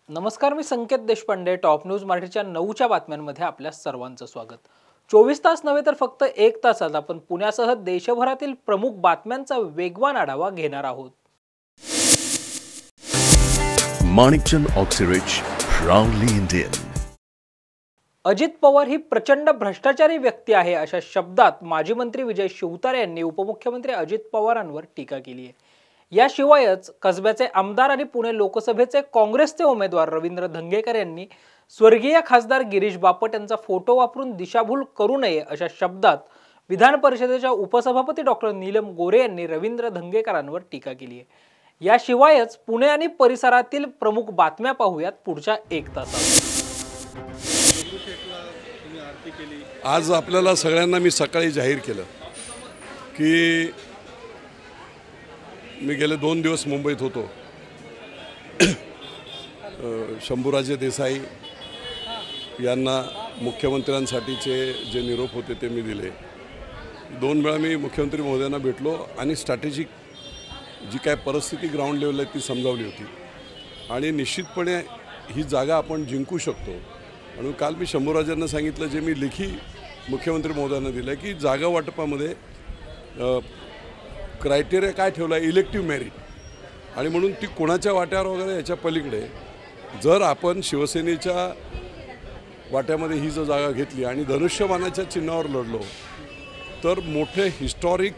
नमस्कार, मी संकेत Deshpande. Top news मराठीच्या 9च्या बातम्यांमध्ये आपल्या सर्वांचं स्वागत. 24 तास नव्हे तर फक्त 1 तासात आपण पुण्यासह देशभरातील प्रमुख बातम्यांचा वेगवान आढावा घेणार आहोत. Manikchand Oxyrich, proudly Indian. Ajit Pawar ही प्रचंड भ्रष्टाचारी व्यक्ती आहे अशा शब्दात माजी मंत्री विजय शिवतारे यांनी उपमुख्यमंत्री अजित पवारांवर टीका केली आहे. याशिवायच कसब्याचे आमदार आणि पुणे लोकसभेचे काँग्रेसचे उमेदवार रवींद्र धंगेकर यांनी स्वर्गीय खासदार गिरीश बापट यांचा फोटो वापरून दिशाभूल करू नये अशा शब्दात विधान परिषदेच्या उपसभापती डॉक्टर नीलम गोरे यांनी रवींद्र धंगेकरांवर टीका केली आहे. याशिवायच पुणे आणि परिसरातील प्रमुख बातम्या पाहूयात पुढच्या 1 तासात. आज आपल्याला सगळ्यांना मी सकाळी जाहीर केलं की मी गेले 2 दिवस मुंबईत होतो. शंभूराजे देसाई यांना मुख्यमंत्र्यांसाठीचे जे निरोप होते ते मी दिले. 2 वेळा मी मुख्यमंत्री महोदयांना भेटलो आणि स्ट्रॅटेजिक जी काय परिस्थिती ग्राउंड लेवल आहे ती समजावली होती आणि निश्चितपणे ही जागा आपण जिंकू शकतो. म्हणून काल मी शंभूराजांना सांगितलं, जे मी लेखी मुख्यमंत्री महोदयांना दिलं की जागा वाटपामध्ये क्रायटेरिया काय ठेवला आहे, इलेक्टिव्ह मेरिट, आणि म्हणून ती कोणाच्या वाट्यावर वगैरे याच्या पलीकडे जर आपण शिवसेनेच्या वाट्यामध्ये ही जर जागा घेतली आणि धनुष्यबाणाच्या चिन्हावर लढलो तर मोठे हिस्टॉरिक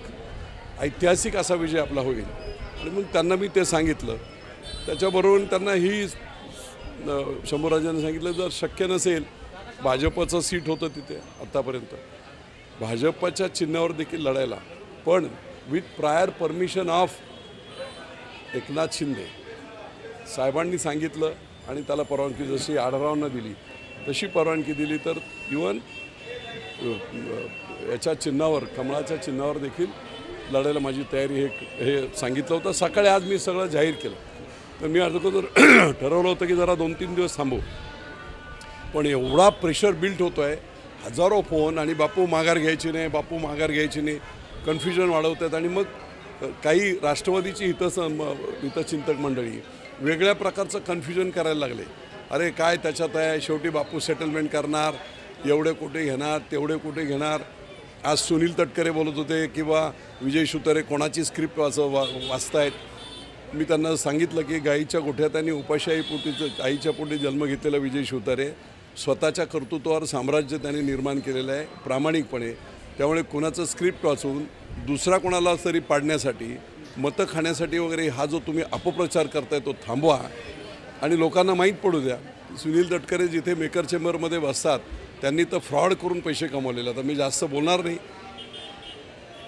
ऐतिहासिक असा विजय आपला होईल. आणि मग त्यांना मी ते सांगितलं. त्याच्याबरोबर त्यांना ही शंभूराजांनी सांगितलं, जर शक्य नसेल, भाजपचं सीट होतं तिथे आत्तापर्यंत, भाजपच्या चिन्हावर देखील लढायला, पण with prior permission of Eknath Shinde साहेबांनी सांगितलं आणि त्याला परवानगी जशी आढळरावांना दिली तशी परवानगी दिली, तर इवन याच्या चिन्हावर, कमळाच्या चिन्हावर देखील लढायला माझी तयारी हे सांगितलं होतं. सकाळी आज मी सगळं जाहीर केलं. तर मी अगोदर ठरवलं होतं की जरा 2-3 दिवस थांबू, पण एवढा प्रेशर बिल्ट होतो आहे, हजारो फोन, आणि बापू माघार घ्यायची नाही, बापू माघार घ्यायची नाही, कन्फ्युजन वाढवतात. आणि मग काही राष्ट्रवादीची हितचिंतक मंडळी वेगळ्या प्रकारचं कन्फ्युजन करायला लागले. अरे काय त्याच्यात आहे, शेवटी बापू सेटलमेंट करणार, एवढे कुठे घेणार, तेवढे कुठे घेणार. आज सुनील तटकरे बोलत होते किंवा विजय शिवतारे कोणाची स्क्रिप्ट वाचतायत. मी त्यांना सांगितलं की गाईच्या गोठ्यात आणि उपाशाहीपोटीचं आईच्या पोटी जन्म घेतलेला विजय शिवतारे स्वतःच्या कर्तृत्वावर साम्राज्य त्यांनी निर्माण केलेलं आहे प्रामाणिकपणे. त्यामुळे कोणाचं स्क्रिप्ट वाचून दुसरा कोणाला तरी पाडण्यासाठी, मतं खाण्यासाठी वगैरे हा जो तुम्ही अपप्रचार करताय तो थांबवा आणि लोकांना माहीत पडू द्या. सुनील तटकरे जिथे मेकर चेंबरमध्ये बसतात त्यांनी तर फ्रॉड करून पैसे कमवलेले. आता मी जास्त बोलणार नाही.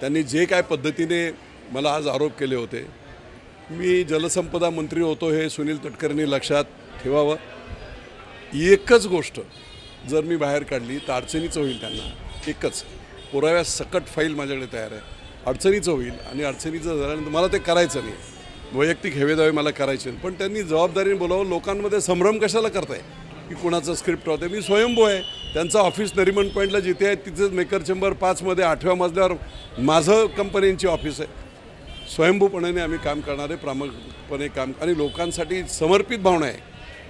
त्यांनी जे काय पद्धतीने मला आज आरोप केले होते, मी जलसंपदा मंत्री होतो हे सुनील तटकरेंनी लक्षात ठेवावं. एकच गोष्ट जर मी बाहेर काढली तर अडचणीचं होईल त्यांना. एकच पुराव्या सकट फाईल माझ्याकडे तयार आहे. अडचणीचं होईल आणि अडचणीचं झाल्यानंतर मला ते करायचं नाही. वैयक्तिक हेवेदावे मला करायचे नाही. पण त्यांनी जबाबदारीने बोलावं. लोकांमध्ये संभ्रम कशाला करताय की कुणाचं स्क्रिप्ट होतं. मी स्वयंभू आहे. त्यांचं ऑफिस नरिमन पॉईंटला जिथे आहे तिथेच मेकर चेंबर 5मध्ये 8व्या मजल्यावर माझं कंपनींची ऑफिस आहे. स्वयंभूपणाने आम्ही काम करणारे, प्रामाणिकपणे काम, आणि लोकांसाठी समर्पित भावना आहे.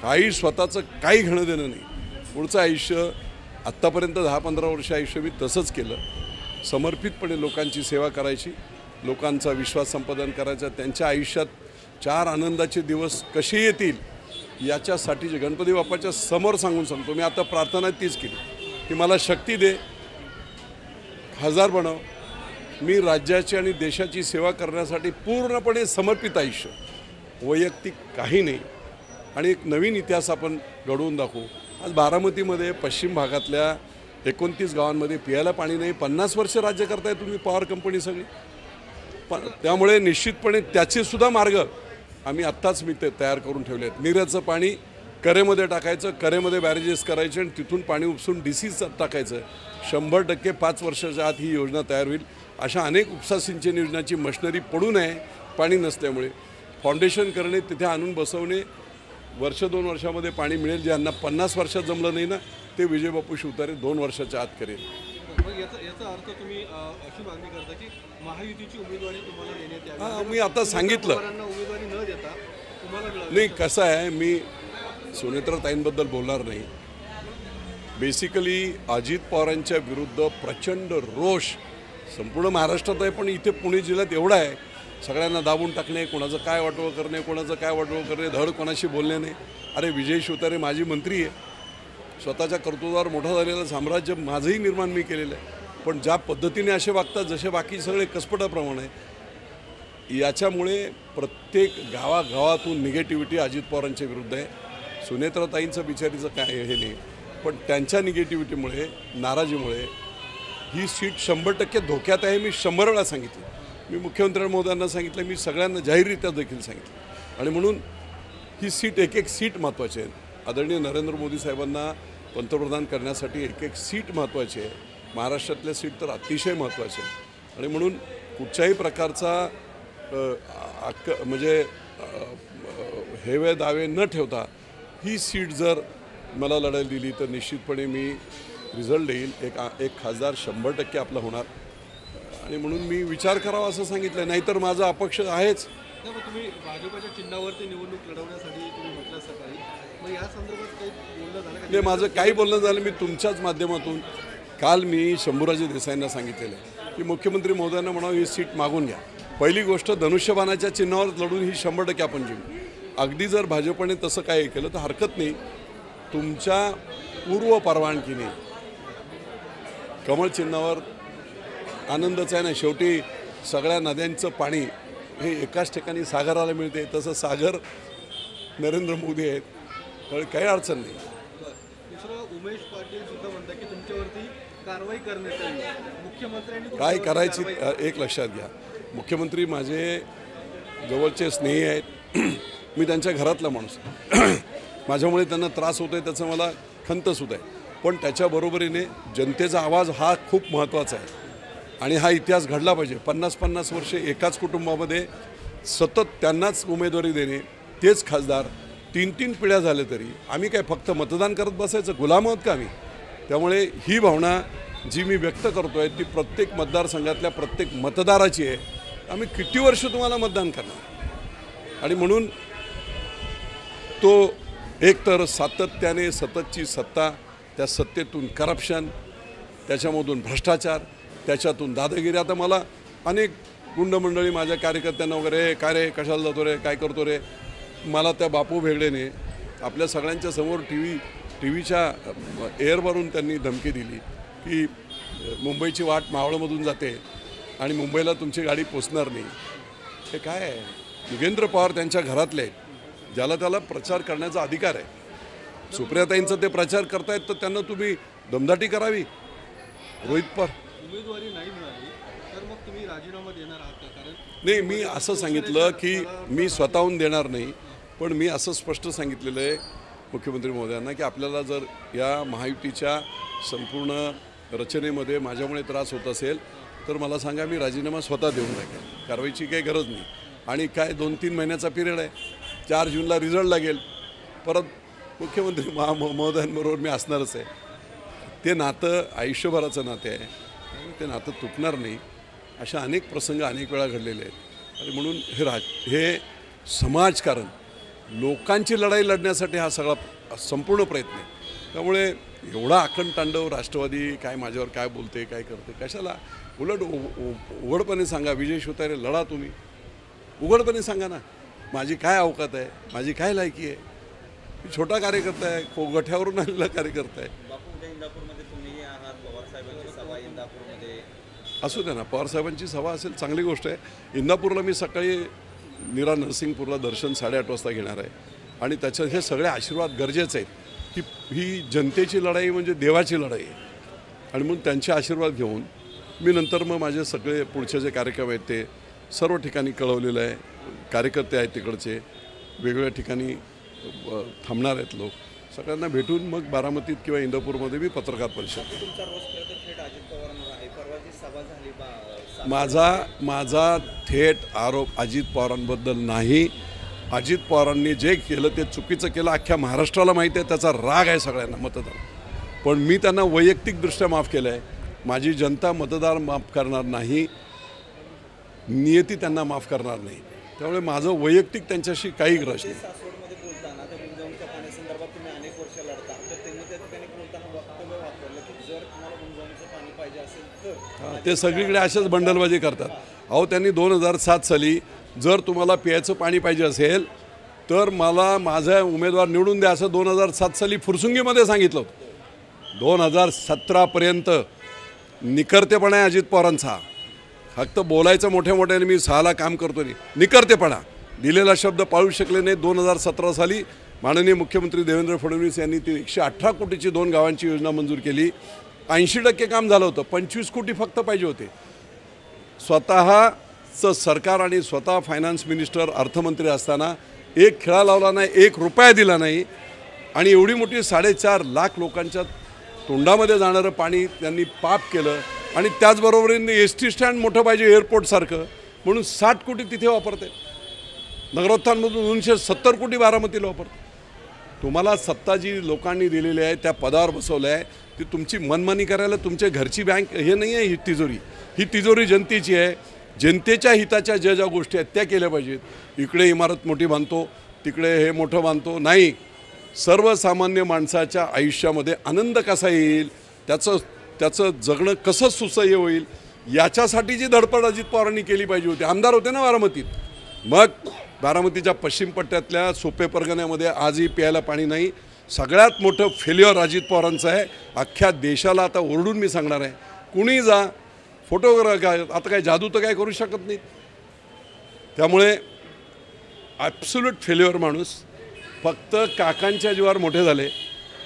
काही स्वतःचं काही घेणं देणं नाही. पुढचं आयुष्य, आत्तापर्यंत 10-15 वर्ष आयुष्य मी तसंच केलं. समर्पितपणे लोकांची सेवा करायची, लोकांचा विश्वास संपादन करायचा, त्यांच्या आयुष्यात 4 आनंदाचे दिवस कसे येतील याच्यासाठी जे गणपती बाप्पाच्या समोर सांगून सांगतो. मी आता प्रार्थना तीच केली की मला शक्ती दे, खासदार बनव. मी राज्याची आणि देशाची सेवा करण्यासाठी पूर्णपणे समर्पित आयुष्य, वैयक्तिक काही नाही, आणि एक नवीन इतिहास आपण घडवून दाखवू. आज बारामतीमध्ये पश्चिम भागातल्या 29 गावांमध्ये पियाला पाणी नाही. 50 वर्ष राज्य करताय तुम्ही, पॉवर कंपनी सगळी. त्यामुळे निश्चितपणे त्याचेसुद्धा मार्ग आम्ही आत्ताच मी ते तयार करून ठेवले आहेत. निऱ्याचं पाणी करेमध्ये टाकायचं, करेमध्ये बॅरेजेस करायचे आणि तिथून पाणी उपसून DCच टाकायचं. 100% 5 वर्षाच्या आत ही योजना तयार होईल. अशा अनेक उपसा सिंचन योजनाची मशिनरी पडू नये पाणी नसल्यामुळे. फाउंडेशन करणे, तिथे आणून बसवणे, 1-2 वर्षामध्ये पाणी मिळेल. ज्यांना 50 वर्षात जमलं नाही ना, ते विजयबापू शिवतारे 2 वर्षाच्या आत करेल. याचा अर्थ तुम्ही अशी मागणी करता की महायुतीची उमेदवारी तुम्हाला देण्यात यावी? मी आता सांगितलं उमेदवारी न देता तुम्हाला नाही. कसं आहे, मी सुनेत्राताईंबद्दल बोलणार नाही. बेसिकली अजित पवारांच्या विरुद्ध प्रचंड रोष संपूर्ण महाराष्ट्रात आहे, पण इथे पुणे जिल्ह्यात एवढा आहे, सगळ्यांना दाबून टाकणे, कोणाचं काय वाटवं करणे, कोणाचं काय वाटवं करणे, धड कोणाशी बोलणे नाही. अरे विजय शिवतारे माजी मंत्री आहे, स्वतःच्या कर्तृत्वावर मोठं झालेलं साम्राज्य माझंही निर्माण मी केलेलं आहे, पण ज्या पद्धतीने असे वागतात जसे बाकी सगळे कसपटाप्रमाणे, याच्यामुळे प्रत्येक गावागावातून निगेटिव्हिटी अजित पवारांच्या विरुद्ध आहे. सुनेत्राताईंचं बिचारीचं काय हे नाही, पण त्यांच्या निगेटिव्हिटीमुळे, नाराजीमुळे ही सीट 100% धोक्यात आहे. मी 100 वेळा सांगितलं, मी मुख्यमंत्री महोदयांना सांगितलं, मी सगळ्यांना जाहीररित्या देखील सांगितलं. आणि म्हणून ही सीट एक सीट महत्त्वाची आहे. आदरणीय नरेंद्र मोदी साहेबांना पंतप्रधान करण्यासाठी एक सीट महत्त्वाची आहे. महाराष्ट्रातल्या सीट तर अतिशय महत्त्वाची आहे. आणि म्हणून कुठच्याही प्रकारचा म्हणजे हेवे दावे न ठेवता ही सीट जर मला लढायला दिली तर निश्चितपणे मी रिझल्ट देईल. एक खासदार 100% आपला होणार. आणि म्हणून मी विचार करावा असं सांगितलं. नाहीतर माझा अपक्ष आहेच. तुम्ही भाजपच्या चिन्हावरती निवडणूक लढवण्यासाठी तुम्ही म्हटलं सकाळी, मग या संदर्भात काही बोलणं झालं का? नाही, माझं काही बोलणं झालं. मी तुमच्याच माध्यमातून काल मी शंभूराजे देसाईंना सांगितलेलं आहे की मुख्यमंत्री महोदयांना म्हणावं ही सीट मागून घ्या. पहिली गोष्ट, धनुष्यबाणाच्या चिन्हावर लढून ही 100% आपण जिंकू. अगदी जर भाजपने तसं काही केलं तर हरकत नाही. तुमच्या पूर्व परवानगीने कमळ चिन्हावर आनंदच आहे ना. शेवटी सगळ्या नद्यांचं पाणी हे एकाच ठिकाणी सागराला मिळते. तसं सागर नरेंद्र मोदी आहेत, त्यामुळे काही अडचण नाही. दुसरं, उमेश पाटील सुद्धा म्हणतात की तुमच्यावरती कारवाई करण्यात यावी. मुख्यमंत्र्यांनी काय करायची एक लक्षात घ्या, मुख्यमंत्री माझे जवळचे स्नेही आहेत. मी त्यांच्या घरातला माणूस आहे. माझ्यामुळे त्यांना त्रास होतो आहे त्याचं मला खंतसुद्धा आहे. पण त्याच्याबरोबरीने जनतेचा आवाज हा खूप महत्त्वाचा आहे. आणि हा इतिहास घडला पाहिजे. 50-50 वर्षे एकाच कुटुंबामध्ये सतत त्यांनाच उमेदवारी देणे, तेच खासदार 3-3 पिढ्या झाले तरी आम्ही काय फक्त मतदान करत बसायचं, गुलाम आहोत का आम्ही? त्यामुळे ही भावना जी मी व्यक्त करतो आहे ती प्रत्येक मतदारसंघातल्या प्रत्येक मतदाराची आहे. आम्ही किती वर्ष तुम्हाला मतदान करणार? आणि म्हणून तो एकतर सातत्याने सततची सत्ता, त्या सत्तेतून करप्शन, त्याच्यामधून भ्रष्टाचार, त्याच्यातून दादागिरी. आता मला अनेक गुंडमंडळी माझ्या कार्यकर्त्यांना वगैरे, काय रे कशाला जातो रे, काय करतो रे, मला त्या बापू भेगडेने आपल्या सगळ्यांच्या समोर टीव्हीच्या एअरवरून त्यांनी धमकी दिली की मुंबईची वाट मावळमधून जाते आणि मुंबईला तुमची गाडी पोचणार नाही. हे काय आहे? योगेंद्र पवार त्यांच्या घरातले आहेत, ज्याला त्याला प्रचार करण्याचा अधिकार आहे. सुप्रियाताईंचा ते प्रचार करतायत तर त्यांना तुम्ही दमदाटी करावी. रोहित पवार उमेदवारी नाही मिळाली तर मग तुम्ही राजीनामा देणार आहात का? कारण नाही, मी असं सांगितलं की मी स्वतःहून देणार नाही, पण मी असं स्पष्ट सांगितलेलं आहे मुख्यमंत्री महोदयांना की आपल्याला जर या महायुतीच्या संपूर्ण रचनेमध्ये माझ्यामुळे त्रास होत असेल तर मला सांगा, मी राजीनामा स्वतः देऊन टाकेल. कारवाईची काही गरज नाही. आणि काय 2-3 महिन्याचा पिरियड आहे. 4 जूनला रिझल्ट लागेल, परत मुख्यमंत्री महोदयांबरोबर मी असणारच आहे. ते नातं आयुष्यभराचं नातं आहे, ते नातं तुटणार नाही. अशा अनेक प्रसंग अनेक वेळा घडलेले आहेत. आणि म्हणून हे समाजकारण, लोकांची लढाई लढण्यासाठी हा सगळा संपूर्ण प्रयत्न आहे. त्यामुळे एवढा आखंडतांडव राष्ट्रवादी काय माझ्यावर काय बोलते, काय करते, कशाला? उलट उघडपणे सांगा, विजय शिवतारे लढा तुम्ही, उघडपणे सांगा ना माझी काय अवकात आहे, माझी काय लायकी आहे. मी छोटा कार्यकर्ता आहे, गठ्यावरून आलेला कार्यकर्ता आहे. असू द्या ना, पवारसाहेबांची सभा असेल चांगली गोष्ट आहे. इंदापूरला मी सकाळी नीरा नरसिंगपूरला दर्शन 8:30 वाजता घेणार आहे. आणि त्याच्यात हे सगळे आशीर्वाद गरजेचे आहेत. ही जनतेची लढाई म्हणजे देवाची लढाई आहे. आणि म्हणून त्यांचे आशीर्वाद घेऊन मी नंतर मग माझे सगळे पुढचे जे कार्यक्रम आहेत ते सर्व ठिकाणी कळवलेलं आहे. कार्यकर्ते आहेत तिकडचे, वेगवेगळ्या ठिकाणी थांबणार आहेत लोक, सगळ्यांना भेटून मग बारामतीत किंवा इंदापूरमध्ये मी पत्रकार परिषद. माझा थेट आरोप अजित पवारांबद्दल नाही. अजित पवारांनी जे केलं ते चुकीचं केलं, अख्ख्या महाराष्ट्राला माहिती आहे. त्याचा राग आहे सगळ्यांना, मतदार. पण मी त्यांना वैयक्तिकदृष्ट्या माफ केलं आहे. माझी जनता मतदार माफ करणार नाही, नियती त्यांना माफ करणार नाही. त्यामुळे माझं वैयक्तिक त्यांच्याशी काही ग्रज नाही. संदर्भात तुम्ही अनेक वर्ष लढता, तर त्यांनी त्या ठिकाणी बोलताना वक्तव्य वापरलं की जर तुम्हाला गुंजवणीचं पाणी पाहिजे असेल तर ते सगळीकडे अशाच बंडलबाजी करतात. अहो, त्यांनी 2007 साली जर तुम्हाला प्यायचं पाणी पाहिजे असेल तर मला माझा उमेदवार निवडून द्या असं 2007 साली फुरसुंगीमध्ये सांगितलं होतं. 2017पर्यंत निकर्तेपणा आहे अजित पवारांचा. फक्त बोलायचं मोठ्या मोठ्याने मी 6ला काम करतो नाही, निकर्तेपणा. दिलेला शब्द पाळू शकले नाही. 2017 साली माननीय मुख्यमंत्री देवेंद्र फडणवीस यांनी ती 118 कोटीची 2 गावांची योजना मंजूर केली. 80% काम झालं होतं. 25 कोटी फक्त पाहिजे होते. स्वतःचं सरकार आणि स्वतः फायनान्स मिनिस्टर अर्थमंत्री असताना एक खेळा लावला नाही, 1 रुपया दिला नाही. आणि एवढी मोठी 4.5 लाख लोकांच्या तोंडामध्ये जाणारं पाणी त्यांनी पाप केलं. आणि त्याचबरोबरीने एस.टी. स्टँड मोठं पाहिजे एअरपोर्टसारखं म्हणून 60 कोटी तिथे वापरते. नगरोत्थानमधून 270 कोटी बारामतीला वापरते. तुम्हाला सत्ता जी लोकांनी दिलेली आहे त्या पदावर बसवलं आहे ती तुमची मनमानी करायला तुमच्या घरची बँक हे नाही आहे. ही तिजोरी जनतेची आहे. जनतेच्या हिताच्या ज्या ज्या गोष्टी आहेत त्या केल्या पाहिजेत. इकडे इमारत मोठी बांधतो, तिकडे हे मोठं बांधतो नाही. सर्वसामान्य माणसाच्या आयुष्यामध्ये आनंद कसा येईल, त्याचं जगणं कसं सुसह्य होईल याच्यासाठी जी धडपड अजित पवारांनी केली पाहिजे होती. आमदार होते ना बारामतीत. मग बारामतीच्या पश्चिम पट्ट्यातल्या सोपे परगण्यामध्ये आजही प्यायला पाणी नाही. सगळ्यात मोठं फेल्युअर अजित पवारांचं आहे. अख्ख्या देशाला आता ओरडून मी सांगणार आहे, कुणी जा फोटोग्राफ आता काय जादू तर काय करू शकत नाही. त्यामुळे ॲब्सोल्यूट फेल्युअर माणूस. फक्त काकांच्या जीवावर मोठे झाले,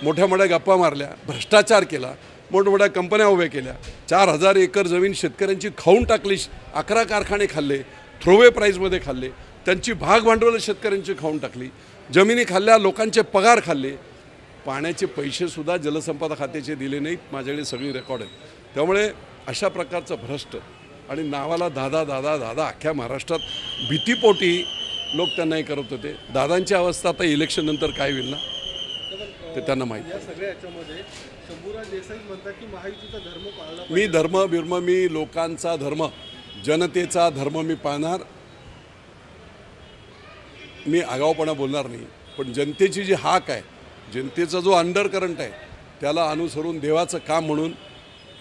मोठ्या मोठ्या गप्पा मारल्या, भ्रष्टाचार केला, मोठमोठ्या कंपन्या उभ्या केल्या, 4000 एकर जमीन शेतकऱ्यांची खाऊन टाकली, 11 कारखाने खाल्ले, थ्रोवे प्राईजमध्ये खाल्ले, त्यांची भाग भांडवलं शेतकऱ्यांची खाऊन टाकली, जमिनी खाल्ल्या, लोकांचे पगार खाल्ले, पाण्याचे पैसेसुद्धा जलसंपदा खात्याचे दिले नाहीत. माझ्याकडे सगळी रेकॉर्ड आहेत. त्यामुळे अशा प्रकारचं भ्रष्ट आणि नावाला दादा अख्ख्या महाराष्ट्रात भीतीपोटी लोक त्यांनाही करत होते. दादांची अवस्था आता इलेक्शननंतर काय होईल ना ते त्यांना माहिती. या सगळ्या याच्यामध्ये शंभूराज देसाई म्हणतात की महायुतीचा धर्म पाळला. मी लोकांचा धर्म, जनतेचा धर्म मी पाळणार. मी आगाऊपणा बोलणार नाही. पण जनतेची जी हाक आहे, जनतेचा जो अंडर करंट आहे त्याला अनुसरून देवाचं काम म्हणून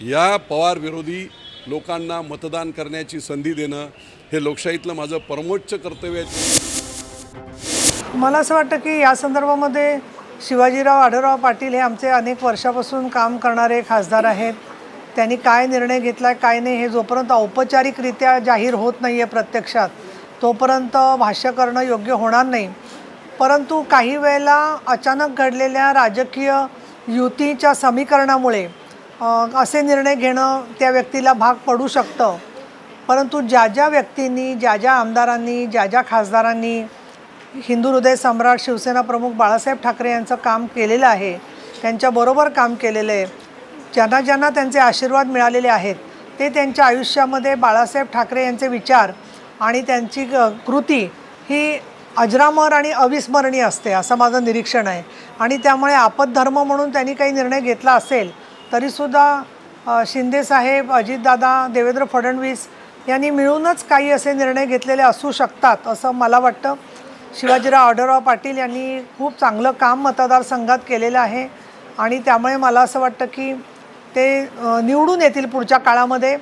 या पवार विरोधी लोकांना मतदान करण्याची संधी देणं हे लोकशाहीतलं माझं परमोच्च कर्तव्य आहे. मला असं वाटतं की या संदर्भामध्ये शिवाजीराव आढळराव पाटील हे आमचे अनेक वर्षापासून काम करणारे खासदार आहेत. त्यांनी काय निर्णय घेतला काय नाही हे जोपर्यंत औपचारिकरित्या जाहीर होत नाही आहे प्रत्यक्षात तोपर्यंत भाष्य करणं योग्य होणार नाही. परंतु काही वेळेला अचानक घडलेल्या राजकीय युतीच्या समीकरणामुळे असे निर्णय घेणं त्या व्यक्तीला भाग पडू शकतं. परंतु ज्या व्यक्तींनी, ज्या आमदारांनी, ज्या खासदारांनी हिंदू हृदय सम्राट शिवसेना प्रमुख बाळासाहेब ठाकरे यांचं काम केलेलं आहे, त्यांच्याबरोबर काम केलेलं आहे, ज्यांना त्यांचे आशीर्वाद मिळालेले आहेत, ते त्यांच्या आयुष्यामध्ये बाळासाहेब ठाकरे यांचे विचार आणि त्यांची कृती ही अजरामर आणि अविस्मरणीय असते असं माझं निरीक्षण आहे. आणि त्यामुळे आपतधर्म म्हणून त्यांनी काही निर्णय घेतला असेल तरीसुद्धा शिंदेसाहेब, अजितदादा, देवेंद्र फडणवीस यांनी मिळूनच काही असे निर्णय घेतलेले असू शकतात असं मला वाटतं. शिवाजीराव आढळराव पाटील यांनी खूप चांगलं काम मतदारसंघात केलेलं आहे आणि त्यामुळे मला असं वाटतं की ते निवडून येतील पुढच्या काळामध्ये.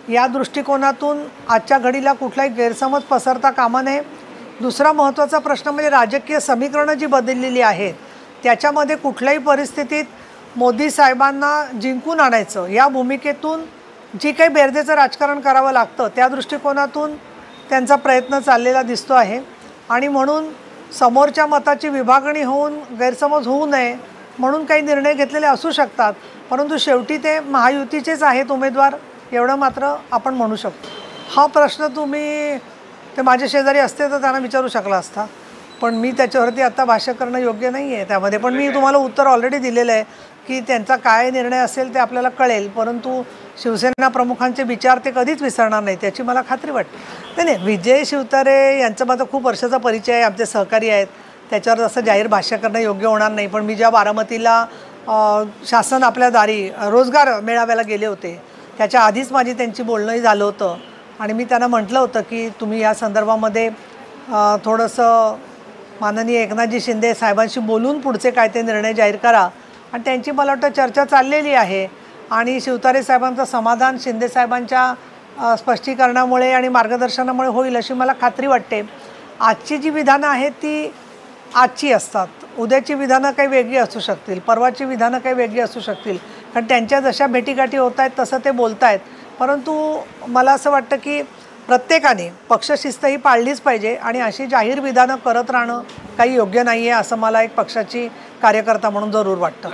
या दृष्टिकोनातून आजच्या घडीला कुठलाही गैरसमज पसरता कामा नये. दुसरा महत्त्वाचा प्रश्न म्हणजे राजकीय समीकरणं जी बदललेली आहेत त्याच्यामध्ये कुठल्याही परिस्थितीत मोदी साहेबांना जिंकून आणायचं या भूमिकेतून जी काही बेरजेचं राजकारण करावं लागतं त्या दृष्टिकोनातून त्यांचा प्रयत्न चाललेला दिसतो आहे. आणि म्हणून समोरच्या मताची विभागणी होऊन गैरसमज होऊ नये म्हणून काही निर्णय घेतलेले असू शकतात. परंतु शेवटी ते महायुतीचेच आहेत उमेदवार एवढं मात्र आपण म्हणू शकतो. हा प्रश्न तुम्ही ते माझे शेजारी असते तर त्यांना विचारू शकला असता, पण मी त्याच्यावरती आता भाष्य करणं योग्य नाही आहे त्यामध्ये. पण मी तुम्हाला उत्तर ऑलरेडी दिलेलं आहे की त्यांचा काय निर्णय असेल ते आपल्याला कळेल. परंतु शिवसेना प्रमुखांचे विचार ते कधीच विसरणार नाही त्याची मला खात्री वाटते. नाही, विजय शिवतारे यांचा माझा खूप वर्षाचा परिचय आहे, आमचे सहकारी आहेत, त्याच्यावर असं जाहीर भाष्य करणं योग्य होणार नाही. पण मी ज्या बारामतीला शासन आपल्या दारी रोजगार मेळाव्याला गेले होते त्याच्या आधीच माझी त्यांची बोलणंही झालं होतं आणि मी त्यांना म्हटलं होतं की तुम्ही या संदर्भामध्ये थोडंसं माननीय एकनाथजी शिंदे साहेबांशी बोलून पुढचे काय ते निर्णय जाहीर करा आणि त्यांची मला वाटतं चर्चा चाललेली आहे आणि शिवतारे साहेबांचं समाधान शिंदे साहेबांच्या स्पष्टीकरणामुळे आणि मार्गदर्शनामुळे होईल अशी मला खात्री वाटते. आजची जी विधानं आहेत ती आजची असतात, उद्याची विधानं काही वेगळी असू शकतील, परवाची विधानं काही वेगळी असू शकतील, कारण त्यांच्या जशा भेटीगाठी होत आहेत तसं ते बोलत आहेत. परंतु मला असं वाटतं की प्रत्येकाने पक्षशिस्त ही पाळलीच पाहिजे आणि अशी जाहीर विधानं करत राहणं काही योग्य नाही आहे असं मला एक पक्षाची कार्यकर्ता म्हणून जरूर वाटतं.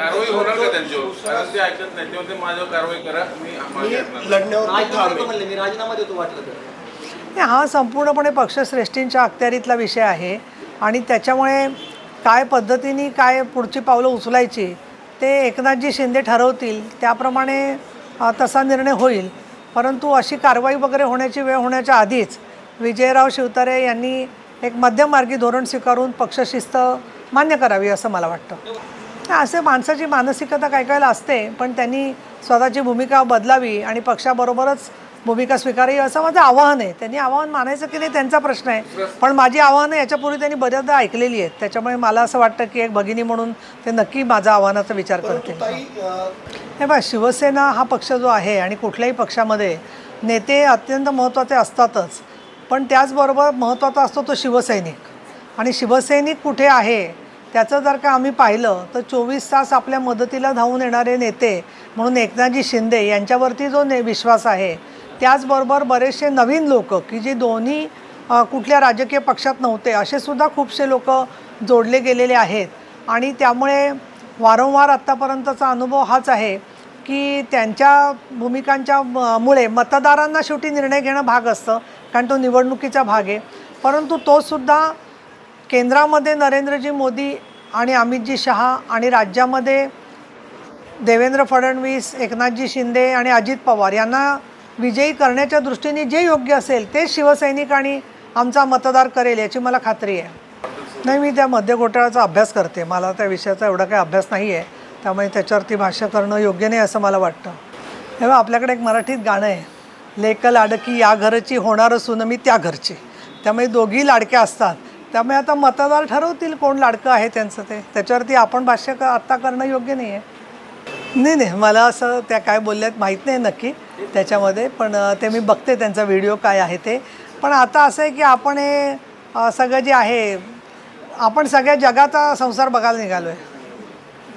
हा संपूर्णपणे पक्षश्रेष्ठींच्या अखत्यारीतला विषय आहे आणि त्याच्यामुळे काय पद्धतीने काय पुढची पावलं उचलायची ते एकनाथजी शिंदे ठरवतील, त्याप्रमाणे तसा निर्णय होईल. परंतु अशी कारवाई वगैरे होण्याची वेळ होण्याच्या आधीच विजयराव शिवतारे यांनी एक मध्यममार्गी धोरण स्वीकारून पक्षशिस्त मान्य करावी असं मला वाटतं. असे माणसाची मानसिकता काय कायला असते, पण त्यांनी स्वतःची भूमिका बदलावी आणि पक्षाबरोबरच भूमिका स्वीकारावी असं माझं आवाहन आहे. त्यांनी आवाहन मानायचं की नाही त्यांचा प्रश्न आहे, पण माझी आव्हानं याच्यापूर्वी त्यांनी बऱ्याचदा ऐकलेली आहेत. त्याच्यामुळे मला असं वाटतं की एक भगिनी म्हणून ते नक्की माझा आव्हानाचा विचार करते. हे बघा, शिवसेना हा पक्ष जो आहे आणि कुठल्याही पक्षामध्ये नेते अत्यंत महत्त्वाचे असतातच, पण त्याचबरोबर महत्त्वाचा असतो तो शिवसैनिक. आणि शिवसैनिक कुठे आहे त्याचं जर का आम्ही पाहिलं तर 24 तास आपल्या मदतीला धावून येणारे नेते म्हणून एकनाथजी शिंदे यांच्यावरती जो विश्वास आहे, त्याचबरोबर बरेचसे नवीन लोक की जे दोन्ही कुठल्या राजकीय पक्षात नव्हते असे सुद्धा खूपसे लोक जोडले गेलेले आहेत. आणि त्यामुळे वारंवार आत्तापर्यंतचा अनुभव हाच आहे की त्यांच्या भूमिकांच्या मुळे मतदारांना शेवटी निर्णय घेणं भाग असतं, कारण तो निवडणुकीचा भाग आहे. परंतु तोसुद्धा केंद्रामध्ये नरेंद्रजी मोदी आणि अमितजी शहा आणि राज्यामध्ये देवेंद्र फडणवीस, एकनाथजी शिंदे आणि अजित पवार यांना विजयी करण्याच्या दृष्टीने जे योग्य असेल ते शिवसैनिक आणि आमचा मतदार करेल याची मला खात्री आहे. नाही, मी त्या मध्य घोटाळ्याचा अभ्यास करते, मला त्या विषयाचा एवढा काही अभ्यास नाही आहे, त्यामुळे त्याच्यावरती भाष्य करणं योग्य नाही असं मला वाटतं. तेव्हा आपल्याकडे एक मराठीत गाणं आहे, लेक लाडकी या घरची होणार सुनमी त्या घरची. त्यामुळे दोघी लाडक्या असतात, त्यामुळे आता मतदार ठरवतील कोण लाडकं आहे त्यांचं, त्याच्यावरती आपण भाष्य आत्ता करणं योग्य नाही आहे. नाही, मला असं त्या काय बोलल्यात माहीत नाही नक्की त्याच्यामध्ये, पण ते मी बघते त्यांचा व्हिडिओ काय आहे ते. पण आता असं आहे की आपण हे सगळं जे आहे आपण सगळ्या जगाचा संसार बघायला निघालो आहे.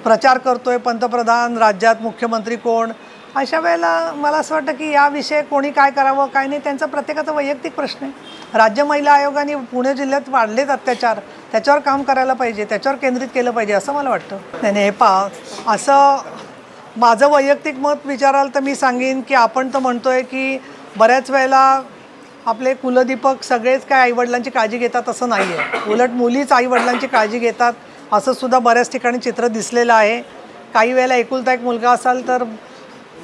प्रचार करतो आहे पंतप्रधान, राज्यात मुख्यमंत्री कोण. अशा वेळेला मला असं वाटतं की याविषयी कोणी काय करावं काय नाही त्यांचा प्रत्येकाचा वैयक्तिक प्रश्न आहे. राज्य महिला आयोगाने पुणे जिल्ह्यात वाढलेत अत्याचार, त्याच्यावर काम करायला पाहिजे, त्याच्यावर केंद्रित केलं पाहिजे असं मला वाटतं. नाही, हे असं माझं वैयक्तिक मत विचाराल तर मी सांगेन की आपण तर म्हणतो आहे की बऱ्याच वेळेला आपले कुलदीपक सगळेच काय आईवडिलांची काळजी घेतात असं नाही आहे, उलट मुलीच आईवडिलांची काळजी घेतात असं सुद्धा बऱ्याच ठिकाणी चित्र दिसलेलं आहे. काही वेळेला एकुलता एक मुलगा असाल तर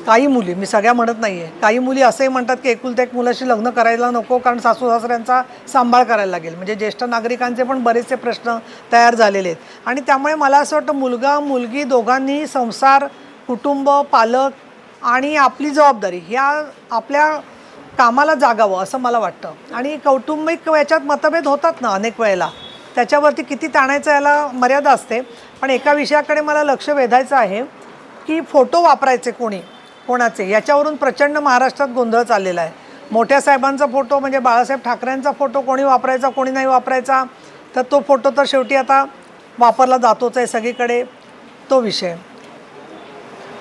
काही मुली, मी सगळ्या म्हणत नाही आहे, काही मुली असंही म्हणतात की एकुलता एक मुलाशी लग्न करायला नको कारण सासू सासऱ्यांचा सांभाळ करायला लागेल. म्हणजे ज्येष्ठ नागरिकांचे पण बरेचसे प्रश्न तयार झालेले आहेत. आणि त्यामुळे मला असं वाटतं मुलगा मुलगी दोघांनी संसार, कुटुंब, पालक आणि आपली जबाबदारी ह्या आपल्या कामाला जागावं असं मला वाटतं. आणि कौटुंबिक याच्यात मतभेद होतात ना अनेक वेळेला, त्याच्यावरती किती ताणायचं याला मर्यादा असते. पण एका विषयाकडे मला लक्ष वेधायचं आहे की फोटो वापरायचे कोणाचे याच्यावरून प्रचंड महाराष्ट्रात गोंधळ चाललेला आहे. मोठ्या साहेबांचा फोटो म्हणजे बाळासाहेब ठाकरेंचा फोटो कोणी वापरायचा कोणी नाही वापरायचा, तर तो फोटो तर शेवटी आता वापरला जातोच आहे सगळीकडे, तो विषय.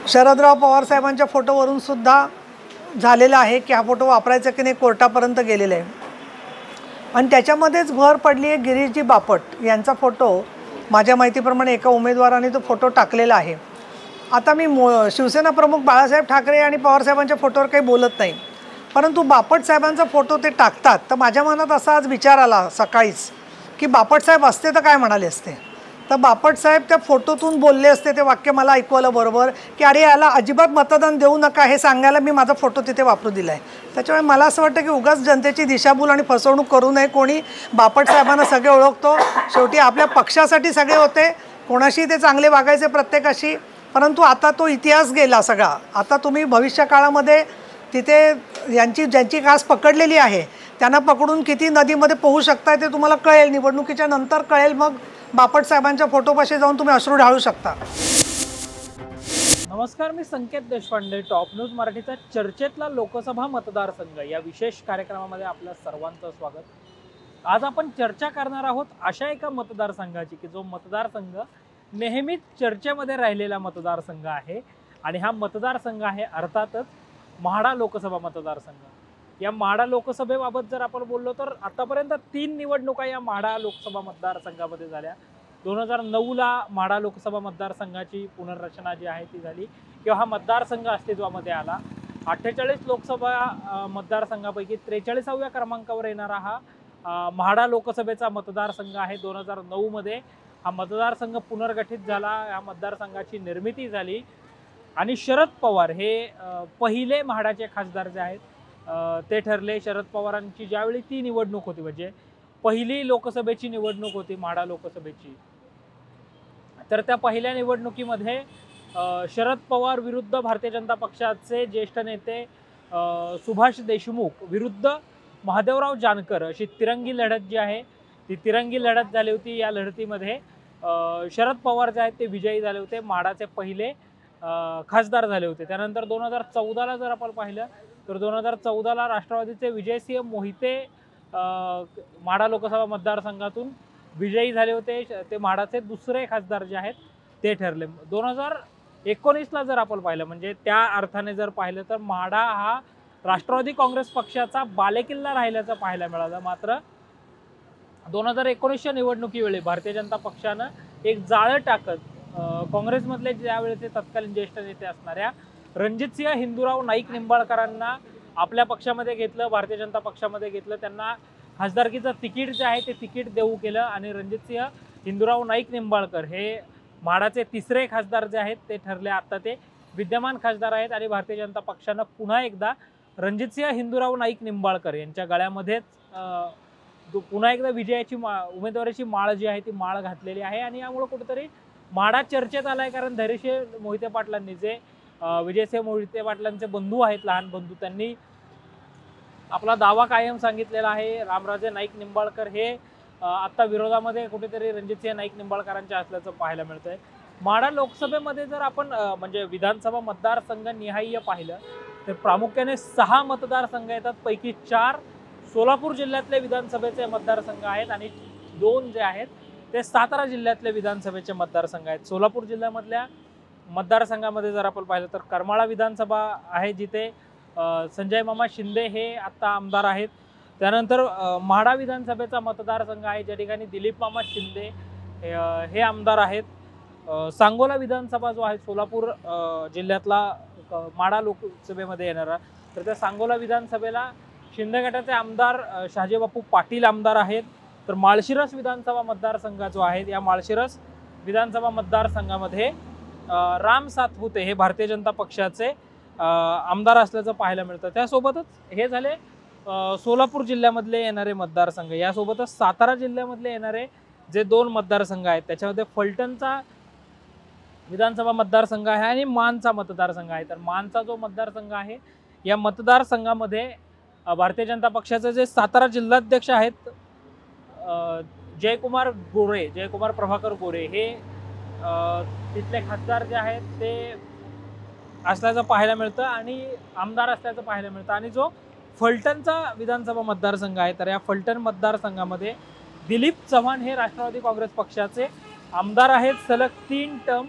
शरदराव पवार साहेबांच्या फोटोवरून सुद्धा झालेला आहे की हा फोटो वापरायचा की नाही कोर्टापर्यंत गेलेला आहे. आणि त्याच्यामध्येच भर पडली आहे गिरीशजी बापट यांचा फोटो, माझ्या माहितीप्रमाणे एका उमेदवाराने तो फोटो टाकलेला आहे. आता मी शिवसेना प्रमुख बाळासाहेब ठाकरे आणि पवारसाहेबांच्या फोटोवर काही बोलत नाही, परंतु बापट साहेबांचा फोटो ते टाकतात तर माझ्या मनात असा आज विचार आला सकाळीच की बापट साहेब असते तर काय म्हणाले असते. तर बापट साहेब त्या फोटोतून बोलले असते, ते वाक्य मला ऐकू आलं बरोबर की अरे याला अजिबात मतदान देऊ नका हे सांगायला मी माझा फोटो तिथे वापरू दिला आहे. त्याच्यामुळे मला असं वाटतं की उगाच जनतेची दिशाभूल आणि फसवणूक करू नये कोणी. बापट साहेबांना सगळे ओळखतो, शेवटी आपल्या पक्षासाठी सगळे होते, कोणाशी ते चांगले वागायचे प्रत्येकाशी. परंतु आता तो इतिहास गेला सगळा. आता तुम्ही भविष्य काळामध्ये तिथे ज्यांची कास पकडलेली आहे त्यांना पकडून किती नदीमध्ये पोहू शकताय ते तुम्हाला कळेल, निवडणुकीच्या नंतर कळेल. मग बापट साहेबांच्या फोटोपाशी जाऊन तुम्ही अश्रू ढाळू शकता. नमस्कार, मी संकेत देशपांडे. टॉप न्यूज मराठीचा चर्चेतला लोकसभा मतदारसंघ या विशेष कार्यक्रमामध्ये आपल्या सर्वांचं स्वागत. आज आपण चर्चा करणार आहोत अशा एका मतदारसंघाची की जो मतदारसंघ नेहमीच चर्चेमध्ये राहिलेला मतदारसंघ आहे आणि हा मतदारसंघ आहे अर्थातच म्हाडा लोकसभा मतदारसंघ. या म्हाडा लोकसभेबाबत जर आपण बोललो तर आतापर्यंत 3 निवडणुका या म्हाडा लोकसभा मतदारसंघामध्ये झाल्या. 2009ला म्हाडा लोकसभा मतदारसंघाची पुनर्रचना जी आहे ती झाली किंवा हा मतदारसंघ अस्तित्वामध्ये आला. 48 लोकसभा मतदारसंघापैकी 43व्या क्रमांकावर येणारा हा म्हाडा लोकसभेचा मतदारसंघ आहे. 2009मध्ये हा मतदारसंघ पुनर्गठित झाला, या मतदारसंघाची निर्मिती झाली आणि शरद पवार हे पहिले म्हाडाचे खासदार जे आहेत ते ठरले. शरद पवारांची ज्यावेळी ती निवडणूक होती, म्हणजे पहिली लोकसभेची निवडणूक होती म्हाडा लोकसभेची, तर त्या पहिल्या निवडणुकीमध्ये शरद पवार विरुद्ध भारतीय जनता पक्षाचे ज्येष्ठ नेते सुभाष देशमुख विरुद्ध महादेवराव जानकर अशी तिरंगी लढत जी आहे ती तिरंगी लढत झाली होती. या लढतीमध्ये शरद पवार जे आहेत ते विजयी झाले होते, म्हाडाचे पहिले खासदार झाले होते. त्यानंतर 2014ला जर आपण पाहिलं तर 2014ला राष्ट्रवादीचे विजयसिंह मोहिते म्हाडा लोकसभा मतदारसंघातून विजयी झाले होते. ते म्हाडाचे दुसरे खासदार जे आहेत ते ठरले. 2019ला जर आपण पाहिलं म्हणजे त्या अर्थाने जर पाहिलं तर म्हाडा हा राष्ट्रवादी काँग्रेस पक्षाचा बालेकिल्ला राहिल्याचं पाहायला मिळालं. मात्र 2019च्या निवडणुकीवेळी भारतीय जनता पक्षानं एक जाळं टाकत काँग्रेसमधले ज्यावेळेचे तत्कालीन ज्येष्ठ नेते असणाऱ्या रणजितसिंह हिंदूराव नाईक निंबाळकरांना आपल्या पक्षामध्ये घेतलं, भारतीय जनता पक्षामध्ये घेतलं. त्यांना खासदारकीचं तिकीट जे आहे ते तिकीट देऊ केलं आणि रणजितसिंह हिंदूराव नाईक निंबाळकर हे म्हाडाचे तिसरे खासदार जे आहेत ते ठरले. आता ते विद्यमान खासदार आहेत आणि भारतीय जनता पक्षानं पुन्हा एकदा रणजितसिंह हिंदूराव नाईक निंबाळकर यांच्या गळ्यामध्येच पुन्हा एकदा विजयाची उमेदवारीची माळ जी आहे ती माळ घातलेली आहे. आणि यामुळे कुठेतरी म्हाडा चर्चेत आलाय, कारण धैर्यशील मोहिते पाटलांनी जे विजयसिंह मोहिते पाटलांचे बंधू आहेत, लहान बंधू, त्यांनी आपला दावा कायम सांगितलेला आहे. रामराजे नाईक निंबाळकर हे आता विरोधामध्ये कुठेतरी रणजितसिंह नाईक निंबाळकरांच्या असल्याचं पाहायला मिळतंय. म्हाडा लोकसभेमध्ये जर आपण म्हणजे विधानसभा मतदारसंघ निहाय पाहिलं तर प्रामुख्याने 6 मतदारसंघ येतात, पैकी 4 सोलापूर जिल्ह्यातले विधानसभेचे मतदारसंघ आहेत आणि 2 जे आहेत ते सातारा जिल्ह्यातले विधानसभेचे मतदारसंघ आहेत. सोलापूर जिल्ह्यामधल्या मतदारसंघामध्ये जर आपण पाहिलं तर करमाळा विधानसभा आहे, जिथे संजय मामा शिंदे हे आता आमदार आहेत. त्यानंतर म्हाडा विधानसभेचा मतदारसंघ आहे, ज्या ठिकाणी दिलीप मामा शिंदे हे आमदार आहेत. सांगोला विधानसभा जो आहे सोलापूर जिल्ह्यातला म्हाडा लोकसभेमध्ये येणारा, तर त्या सांगोला विधानसभेला शिंदे गटाचे आमदार शहाजीबापू पाटील आमदार आहेत. तर माळशिरस विधानसभा मतदारसंघ जो आहे, या माळशिरस विधानसभा मतदारसंघामध्ये राम सातपुते हे भारतीय जनता पक्षाचे आमदार असल्याचं पाहायला मिळतं. त्यासोबतच हे झाले सोलापूर जिल्ह्यामधले येणारे मतदारसंघ. यासोबतच सातारा जिल्ह्यामधले येणारे जे 2 मतदारसंघ आहेत त्याच्यामध्ये फलटणचा विधानसभा मतदारसंघ आहे आणि मानचा मतदारसंघ आहे. तर मानचा जो मतदारसंघ आहे या मतदारसंघामध्ये भारतीय जनता पक्षाचे जे सातारा जिल्हाध्यक्ष आहेत जयकुमार प्रभाकर गोरे हे तिथले खासदार जे आहेत ते असल्याचं पाहायला मिळतं आणि आमदार असल्याचं पाहायला मिळतं. आणि जो फलटणचा विधानसभा मतदारसंघ आहे तर या फलटण मतदारसंघामध्ये दिलीप चव्हाण हे राष्ट्रवादी काँग्रेस पक्षाचे आमदार आहेत. सलग 3 टर्म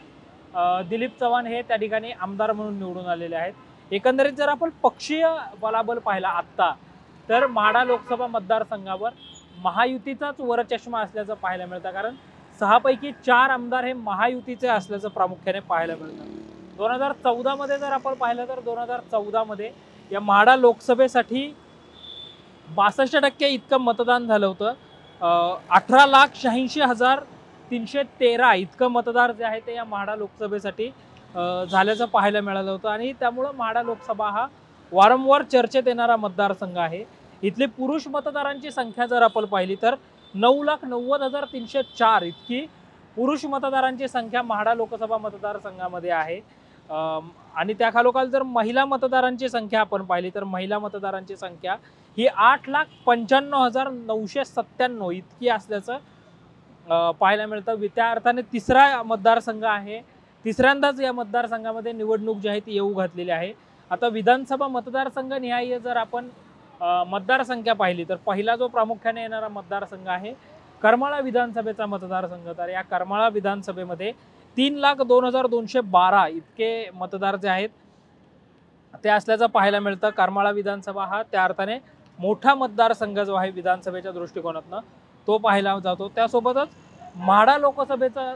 दिलीप चव्हाण हे त्या ठिकाणी आमदार म्हणून निवडून आलेले आहेत. एकंदरीत जर आपण पक्षीय बलाबल पाहिला आत्ता तर म्हाडा लोकसभा मतदारसंघावर महायुतीचाच वरचष्मा असल्याचं पाहायला मिळतं, कारण 6 पैकी 4 आमदार हे महायुतीचे असल्याचं प्रामुख्याने पाहायला मिळतं. 2014मध्ये जर आपण पाहिलं तर 2014मध्ये या म्हाडा लोकसभेसाठी 62% इतकं मतदान झालं होतं. 18,86,313 इतकं मतदार जे आहे ते या म्हाडा लोकसभेसाठी झाल्याचं पाहायला मिळालं होतं. आणि त्यामुळं म्हाडा लोकसभा हा वारंवार चर्चेत येणारा मतदारसंघ आहे. इथले पुरुष मतदारांची संख्या जर आपण पाहिली तर 9,90,304 इतकी पुरुष मतदारांची संख्या म्हाडा लोकसभा मतदारसंघामध्ये आहे. आणि त्या खालोखाल जर महिला मतदारांची संख्या आपण पाहिली तर महिला मतदारांची संख्या ही 8,95,997 इतकी असल्याचं पाहायला मिळतं. त्या अर्थाने तिसरा मतदारसंघ आहे. तिसऱ्यांदाच या मतदारसंघामध्ये निवडणूक जी आहे ती येऊ घातलेली आहे. आता विधानसभा मतदारसंघ निहाय जर आपण मतदारसंख्या पाहिली तर पहिला जो प्रामुख्याने येणारा मतदारसंघ आहे करमाळा विधानसभेचा मतदारसंघ. तर या करमाळा विधानसभेमध्ये 3,02,212 इतके मतदार जे आहेत ते असल्याचं पाहायला मिळतं. करमाळा विधानसभा हा त्या अर्थाने मोठा मतदारसंघ जो आहे विधानसभेच्या दृष्टिकोनातनं तो पाहायला जातो. त्यासोबतच म्हाडा लोकसभेचा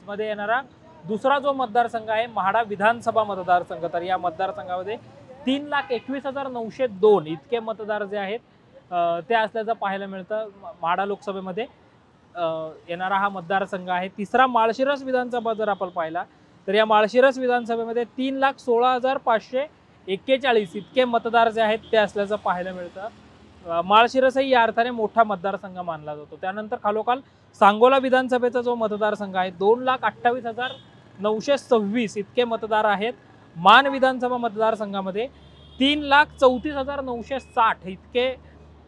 मध्ये येणारा दुसरा जो मतदारसंघ आहे म्हाडा विधानसभा मतदारसंघ. तर या मतदारसंघामध्ये 3,21,902 इतके मतदार जे आहेत ते असल्याचं पाहायला मिळतं. म्हाडा लोकसभेमध्ये येणारा हा मतदारसंघ आहे. तिसरा माळशिरस विधानसभा जर आपण पाहिला तर या माळशिरस विधानसभेमध्ये 3,16,541 इतके मतदार जे आहेत ते असल्याचं पाहायला मिळतं. माळशिरसही या अर्थाने मोठा मतदारसंघ मानला जातो. त्यानंतर खालोखाल सांगोला विधानसभेचा जो मतदारसंघ आहे 2,28,926 इतके मतदार आहेत. मान विधानसभा मतदारसंघामध्ये 3,34,960 इतके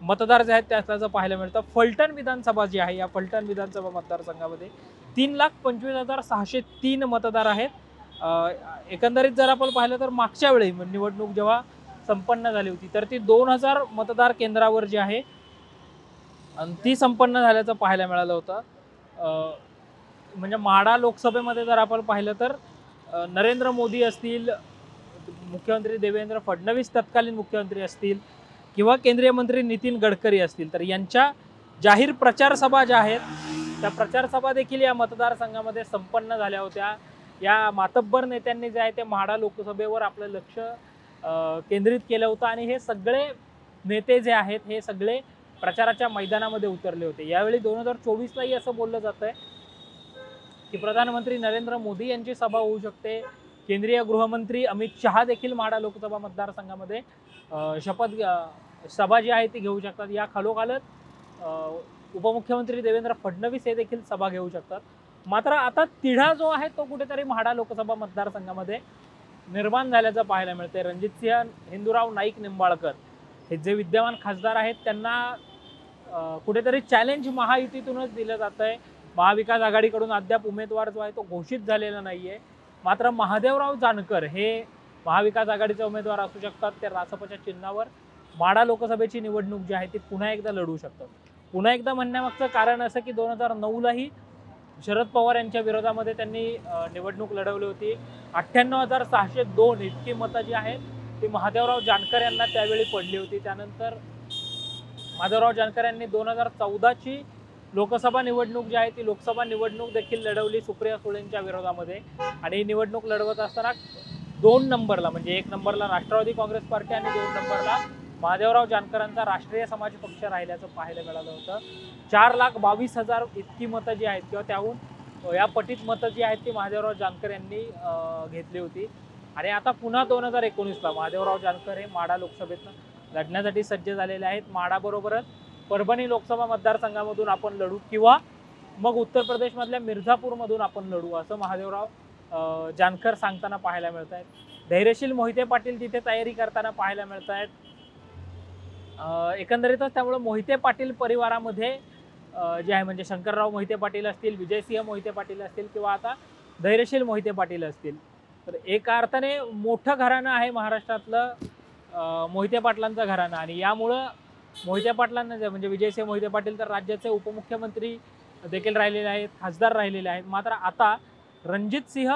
मतदार जे आहेत ते असल्याचं पाहायला मिळतं. फलटण विधानसभा जी आहे या फलटण विधानसभा मतदारसंघामध्ये 3,25,603 मतदार आहेत. एकंदरीत जर आपण पाहिलं तर मागच्या वेळी निवडणूक जेव्हा संपन्न झाली होती तर ती 2,000 मतदार केंद्रावर जी आहे आणि ती संपन्न झाल्याचं पाहायला मिळालं होतं. म्हणजे म्हाडा लोकसभेमध्ये जर आपण पाहिलं तर नरेंद्र मोदी असतील, मुख्यमंत्री देवेंद्र फडणवीस तत्कालीन मुख्यमंत्री असतील किंवा केंद्रीय मंत्री नितीन गडकरी असतील तर यांच्या जाहीर प्रचार सभा ज्या आहेत त्या प्रचार सभा देखील या मतदारसंघामध्ये संपन्न झाल्या होत्या. या मातब्बर नेत्यांनी जे आहे ते म्हाडा लोकसभेवर आपलं लक्ष केंद्रित केलं होतं आणि हे सगळे नेते जे आहेत हे सगळे प्रचाराच्या मैदानामध्ये उतरले होते. यावेळी 2024लाही असं बोललं जात आहे की प्रधानमंत्री नरेंद्र मोदी यांची सभा होऊ शकते. केंद्रीय गृहमंत्री अमित शहा देखील म्हाडा लोकसभा मतदारसंघामध्ये सभा जी आहे ती घेऊ शकतात. या खालोखालच उपमुख्यमंत्री देवेंद्र फडणवीस हे देखील सभा घेऊ शकतात. मात्र आता तिढा जो आहे तो कुठेतरी म्हाडा लोकसभा मतदारसंघामध्ये निर्माण झाल्याचं पाहायला मिळते. रणजितसिंह हिंदूराव नाईक निंबाळकर हे जे विद्यमान खासदार आहेत त्यांना कुठेतरी चॅलेंज महायुतीतूनच दिलं जात आहे. महाविकास आघाडीकडून अद्याप उमेदवार जो आहे तो घोषित झालेला नाहीये. मात्र महादेवराव जानकर हे महाविकास आघाडीचे उमेदवार असू शकतात. ते रासपच्या चिन्हावर म्हाडा लोकसभेची निवडणूक जी आहे ती पुन्हा एकदा लढवू शकतात. पुन्हा एकदा म्हणण्यामागचं कारण असं की 2009लाही शरद पवार यांच्या विरोधामध्ये त्यांनी निवडणूक लढवली होती. 98,602 इतकी मतं जी आहेत ती महादेवराव जानकर यांना त्यावेळी पडली होती. त्यानंतर महादेवराव जानकर यांनी 2014ची लोकसभा निवडणूक जी आहे ती लोकसभा निवडणूक देखील लढवली सुप्रिया सुळेंच्या विरोधामध्ये. आणि ही निवडणूक लढवत असताना 2 नंबरला म्हणजे 1 नंबरला राष्ट्रवादी काँग्रेस पार्टी आणि 2 नंबरला महादेवराव जानकरांचा राष्ट्रीय समाज पक्ष राहिल्याचं पाहायला मिळालं होतं. 4,22,000 इतकी मतं जी आहेत किंवा त्याहून या पटीत मतं जी आहेत ती महादेवराव जानकर यांनी घेतली होती. आणि आता पुन्हा 2019ला महादेवराव जानकर हे माढा लोकसभेतनं लढण्यासाठी सज्ज झालेले आहेत. माढाबरोबरच परभणी लोकसभा मतदारसंघामधून आपण लढू किंवा मग उत्तर प्रदेशमधल्या मिर्झापूरमधून आपण लढू असं महादेवराव जानकर सांगताना पाहायला मिळत आहेत. धैर्यशील मोहिते पाटील तिथे तयारी करताना पाहायला मिळत आहेत. एकंदरीतच त्यामुळे मोहिते पाटील परिवारामध्ये जे आहे म्हणजे शंकरराव मोहिते पाटील असतील, विजयसिंह मोहिते पाटील असतील किंवा आता धैर्यशील मोहिते पाटील असतील तर एका अर्थाने मोठं घराणं आहे महाराष्ट्रातलं मोहिते पाटलांचं घराणं. आणि यामुळं मोहिते पाटलांना जे म्हणजे विजयसिंह मोहिते पाटील तर राज्याचे उपमुख्यमंत्री देखील राहिलेले आहेत, खासदार राहिलेले आहेत. मात्र आता रणजितसिंह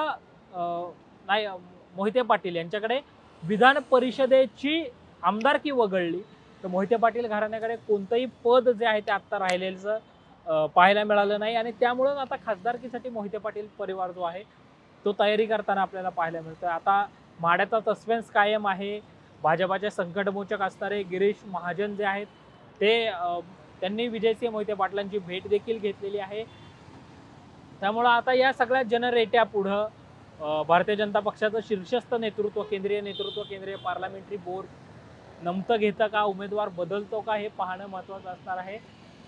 मोहिते पाटील यांच्याकडे विधान परिषदेची आमदारकी वगळली तर मोहिते पाटील घराण्याकडे कोणतंही पद जे आहे ते आत्ता राहिलेलं पाहायला मिळालं नाही. आणि त्यामुळं आता खासदारकीसाठी मोहिते पाटील परिवार जो आहे तो तयारी करताना आपल्याला पाहायला मिळतं. आता माढ्याचा सस्पेन्स कायम आहे. भाजपाचे संकटमोचक असणारे गिरीश महाजन जे आहेत ते त्यांनी विजयसिंह मोहिते पाटलांची भेट देखील घेतलेली आहे. त्यामुळं आता या सगळ्या जनरेट्या पुढं भारतीय जनता पक्षाचं शीर्षस्थ नेतृत्व, केंद्रीय नेतृत्व, केंद्रीय पार्लमेंटरी बोर्ड नमतं घेतं का, उमेदवार बदलतो का हे पाहणं महत्त्वाचं असणार आहे.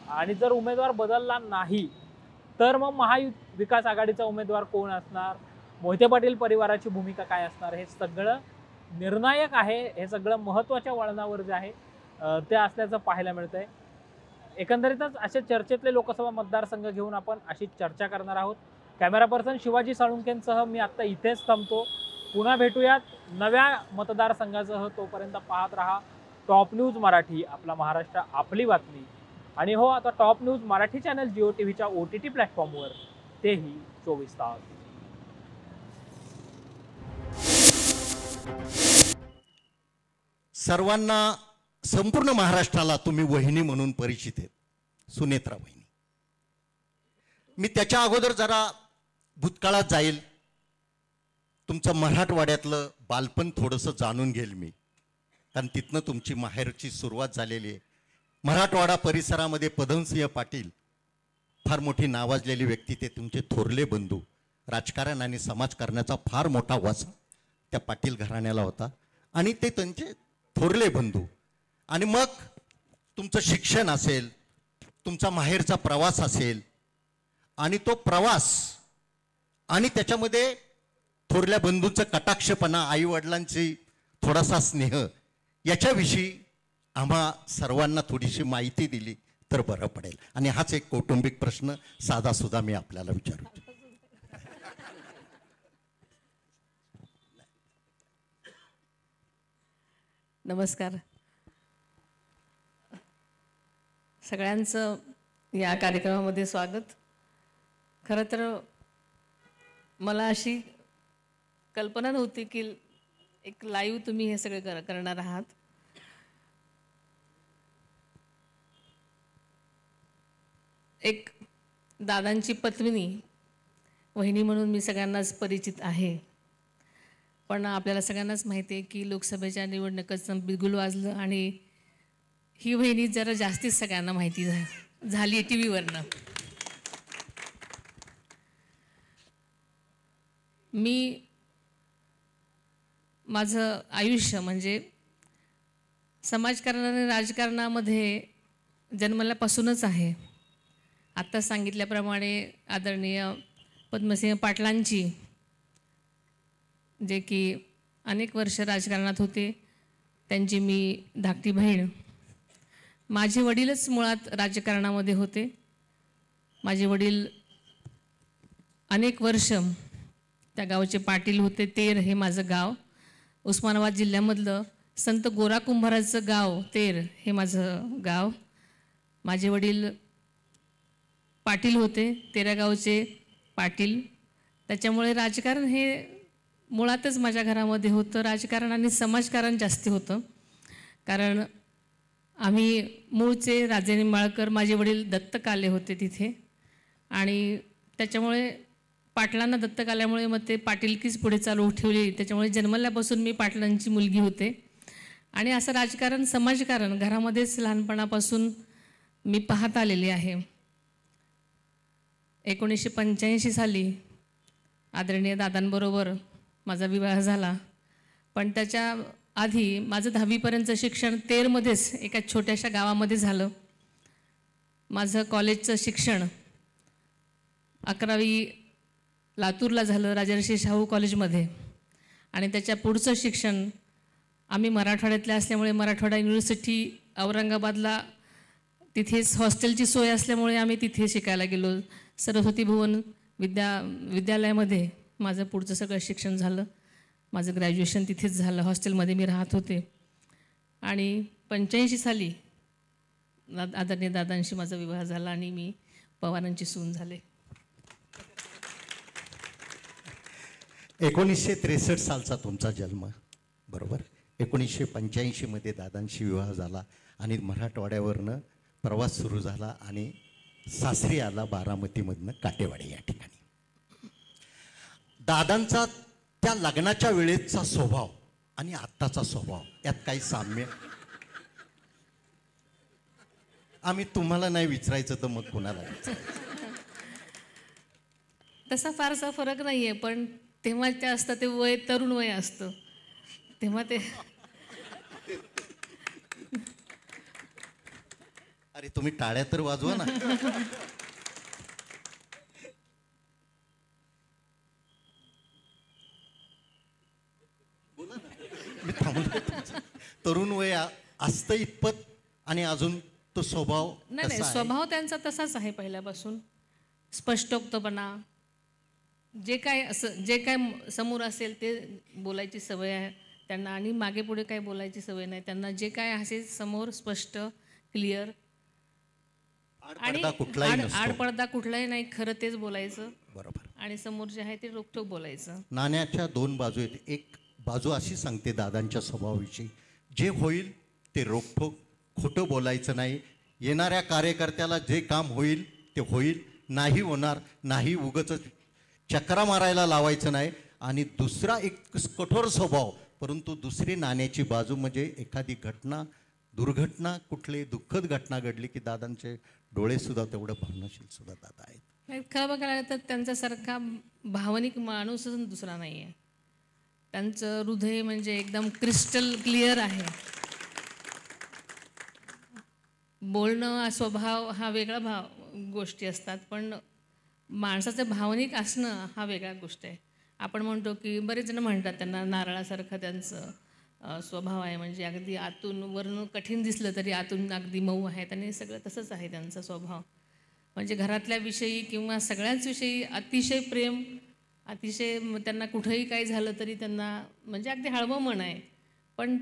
आणि जर उमेदवार बदलला नाही तर मग महाविकास आघाडीचा उमेदवार कोण असणार, मोहिते पाटील परिवाराची भूमिका काय असणार हे सगळं निर्णायक आहे, हे सगळं महत्त्वाच्या वळणावर जे आहे ते असल्याचं पाहायला मिळतंय. एकंदरीतच अशा चर्चेतले लोकसभा मतदारसंघ घेऊन आपण अशी चर्चा करणार आहोत. कॅमेरा पर्सन शिवाजी साळुंखेंसह मी आत्ता इथेच थांबतो. पुन्हा भेटूयात नव्या मतदारसंघासह. तोपर्यंत पाहत रहा टॉप न्यूज मराठी, आपला महाराष्ट्र आपली बातमी. आणि हो, आता top news Marathi channel Jio टीव्हीच्या OTT प्लॅटफॉर्मवर, तेही 24 तास. सर्वांना, संपूर्ण महाराष्ट्राला तुम्ही वहिनी म्हणून परिचित आहेत, सुनेत्रा वहिनी. मी त्याच्या अगोदर जरा भूतकाळात जाईल, तुमचं मराठवाड्यातलं बालपण थोडंसं जाणून घेईल मी, कारण तिथनं तुमची माहेरची सुरुवात झालेली आहे. मराठवाडा परिसरामध्ये पदमसिंह पाटील फार मोठी नावाजलेली व्यक्ती, ते तुमचे थोरले बंधू. राजकारण आणि समाजकारणाचा फार मोठा वासा त्या पाटील घराण्याला होता आणि ते त्यांचे थोरले बंधू. आणि मग तुमचं शिक्षण असेल, तुमचा माहेरचा प्रवास असेल, आणि तो प्रवास आणि त्याच्यामध्ये थोरल्या बंधूंचं कटाक्षपणा, आईवडिलांची थोडासा स्नेह, याच्याविषयी आम्हा सर्वांना थोडीशी माहिती दिली तर बरं पडेल. आणि हाच एक कौटुंबिक प्रश्न साधासुद्धा मी आपल्याला विचारू. नमस्कार सगळ्यांचं या कार्यक्रमामध्ये स्वागत. खरं तर मला अशी कल्पना नव्हती की एक लाईव्ह तुम्ही हे सगळे करणार आहात. एक दादांची पत्नी वहिनी म्हणून मी सगळ्यांनाच परिचित आहे, पण आपल्याला सगळ्यांनाच माहिती आहे की लोकसभेच्या निवडणुकीचं बिगुल वाजलं आणि ही वहिनी जरा जास्तीच सगळ्यांना माहिती झाली टी व्हीवरनं. मी माझं आयुष्य म्हणजे समाजकारण आणि राजकारणामध्ये जन्मल्यापासूनच आहे. आत्ता सांगितल्याप्रमाणे आदरणीय पद्मसिंह पाटलांची, जे की अनेक वर्ष राजकारणात होते, त्यांची मी धाकटी बहीण. माझे वडीलच मुळात राजकारणामध्ये होते. माझे वडील अनेक वर्ष त्या गावचे पाटील होते. तेर हे माझं गाव, उस्मानाबाद जिल्ह्यामधलं संत गोरा कुंभाराचं गाव तेर हे माझं गाव. माझे वडील पाटील होते, तेरा गावचे पाटील. त्याच्यामुळे राजकारण हे मुळातच माझ्या घरामध्ये होतं. राजकारण आणि समाजकारण जास्ती होतं, कारण आम्ही मूळचे राजे निंबाळकर. माझे वडील दत्तक आले होते तिथे, आणि त्याच्यामुळे पाटलांना दत्तक आल्यामुळे मग ते पाटीलकीच पुढे चालू ठेवली. त्याच्यामुळे जन्मल्यापासून मी पाटलांची मुलगी होते. आणि असं राजकारण, समाजकारण घरामध्येच लहानपणापासून मी पाहत आलेली आहे. 1985 साली आदरणीय दादांबरोबर माझा विवाह झाला, पण त्याच्या आधी माझं 10वीपर्यंतचं शिक्षण तेरमध्येच एका छोट्याशा गावामध्ये झालं. माझं कॉलेजचं शिक्षण 11वी लातूरला झालं, राजर्षी शाहू कॉलेजमध्ये. आणि त्याच्या पुढचं शिक्षण आम्ही मराठवाड्यातले असल्यामुळे मराठवाडा युनिव्हर्सिटी औरंगाबादला, तिथेच हॉस्टेलची सोय असल्यामुळे आम्ही तिथे शिकायला गेलो. सरस्वती भुवन विद्यालयामध्ये माझं पुढचं सगळं शिक्षण झालं. माझं ग्रॅज्युएशन तिथेच झालं, हॉस्टेलमध्ये मी राहत होते. आणि 85 साली आदरणीय दादांशी माझा विवाह झाला आणि मी पवारांची सून झाले. 1963 सालचा तुमचा जन्म, बरोबर. 1985मध्ये दादांशी विवाह झाला आणि मराठवाड्यावरनं प्रवास सुरू झाला आणि सासरी आला बारामतीमधनं काटेवाडी या ठिकाणी. दादांचा त्या लग्नाच्या वेळेचा स्वभाव आणि आत्ताचा स्वभाव यात काही साम्य? आम्ही तुम्हाला नाही विचारायचं तर मग कुणाला विचारायचं? तसा फारसा फरक नाही आहे, पण तेव्हा ते असतं ते वय तरुण वय असतं तेव्हा ते. अरे तुम्ही टाळ्या तर वाजवा ना. मी थांबलो. तरुण वय असतं इतपत आणि अजून तो स्वभाव नाही नाही, कसा आहे? स्वभाव त्यांचा तसाच आहे पहिल्यापासून. स्पष्टोक्तपणा, जे काय समोर असेल ते बोलायची सवय आहे त्यांना, आणि मागे पुढे काय बोलायची सवय नाही त्यांना. जे काय असे समोर स्पष्ट, क्लिअर, आणि आडपडदा कुठलाही नसतो. आडपडदा कुठलाही नाही, खरं तेच बोलायचं. बरोबर. आणि समोर जे आहे ते रोखठोक बोलायचं. नाण्याच्या दोन बाजू आहेत. एक बाजू अशी सांगते दादांच्या स्वभावाविषयी, जे होईल ते रोखठोक, खोटं बोलायचं नाही. येणाऱ्या कार्यकर्त्याला जे काम होईल ते होईल, नाही होणार नाही, उगाचच चक्रा मारायला लावायचं नाही. आणि दुसरा एक कठोर स्वभाव, परंतु दुसरी नाण्याची बाजू म्हणजे एखादी घटना, दुर्घटना, कुठली दुःखद घटना घडली की दादांचे डोळेसुद्धा तेवढं भावनाशील सुद्धा दादा आहेत. नाही, खरं बघायला तर त्यांच्यासारखा भावनिक माणूसच दुसरा नाही आहे. त्यांचं हृदय म्हणजे एकदम क्रिस्टल क्लिअर आहे. बोलणं, स्वभाव हा वेगळा गोष्टी असतात, पण माणसाचं भावनिक असणं हा वेगळा गोष्ट आहे. आपण म्हणतो की बरेच जण म्हणतात त्यांना नारळासारखं त्यांचं स्वभाव आहे, म्हणजे अगदी आतून वरून कठीण दिसलं तरी आतून अगदी मऊ आहेत, आणि सगळं तसंच आहे त्यांचा स्वभाव. म्हणजे घरातल्या विषयी किंवा सगळ्याच विषयी अतिशय प्रेम, अतिशय त्यांना कुठंही काही झालं तरी त्यांना म्हणजे अगदी हळवं मन आहे. पण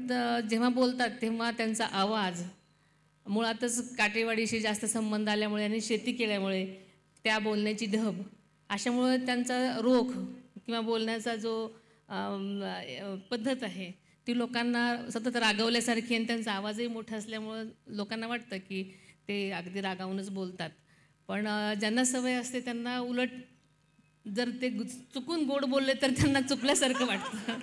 जेव्हा बोलतात तेव्हा त्यांचा आवाज, मुळातच काटेवाडीशी जास्त संबंध आल्यामुळे आणि शेती केल्यामुळे त्या बोलण्याची ढब, अशामुळे त्यांचा रोख किंवा बोलण्याचा जो पद्धत आहे ती लोकांना सतत रागवल्यासारखी, आणि त्यांचा आवाजही मोठा असल्यामुळं लोकांना वाटतं की ते अगदी रागावूनच बोलतात. पण ज्यांना सवय असते त्यांना उलट जर ते चुकून गोड बोलले तर त्यांना चुकल्यासारखं वाटतं.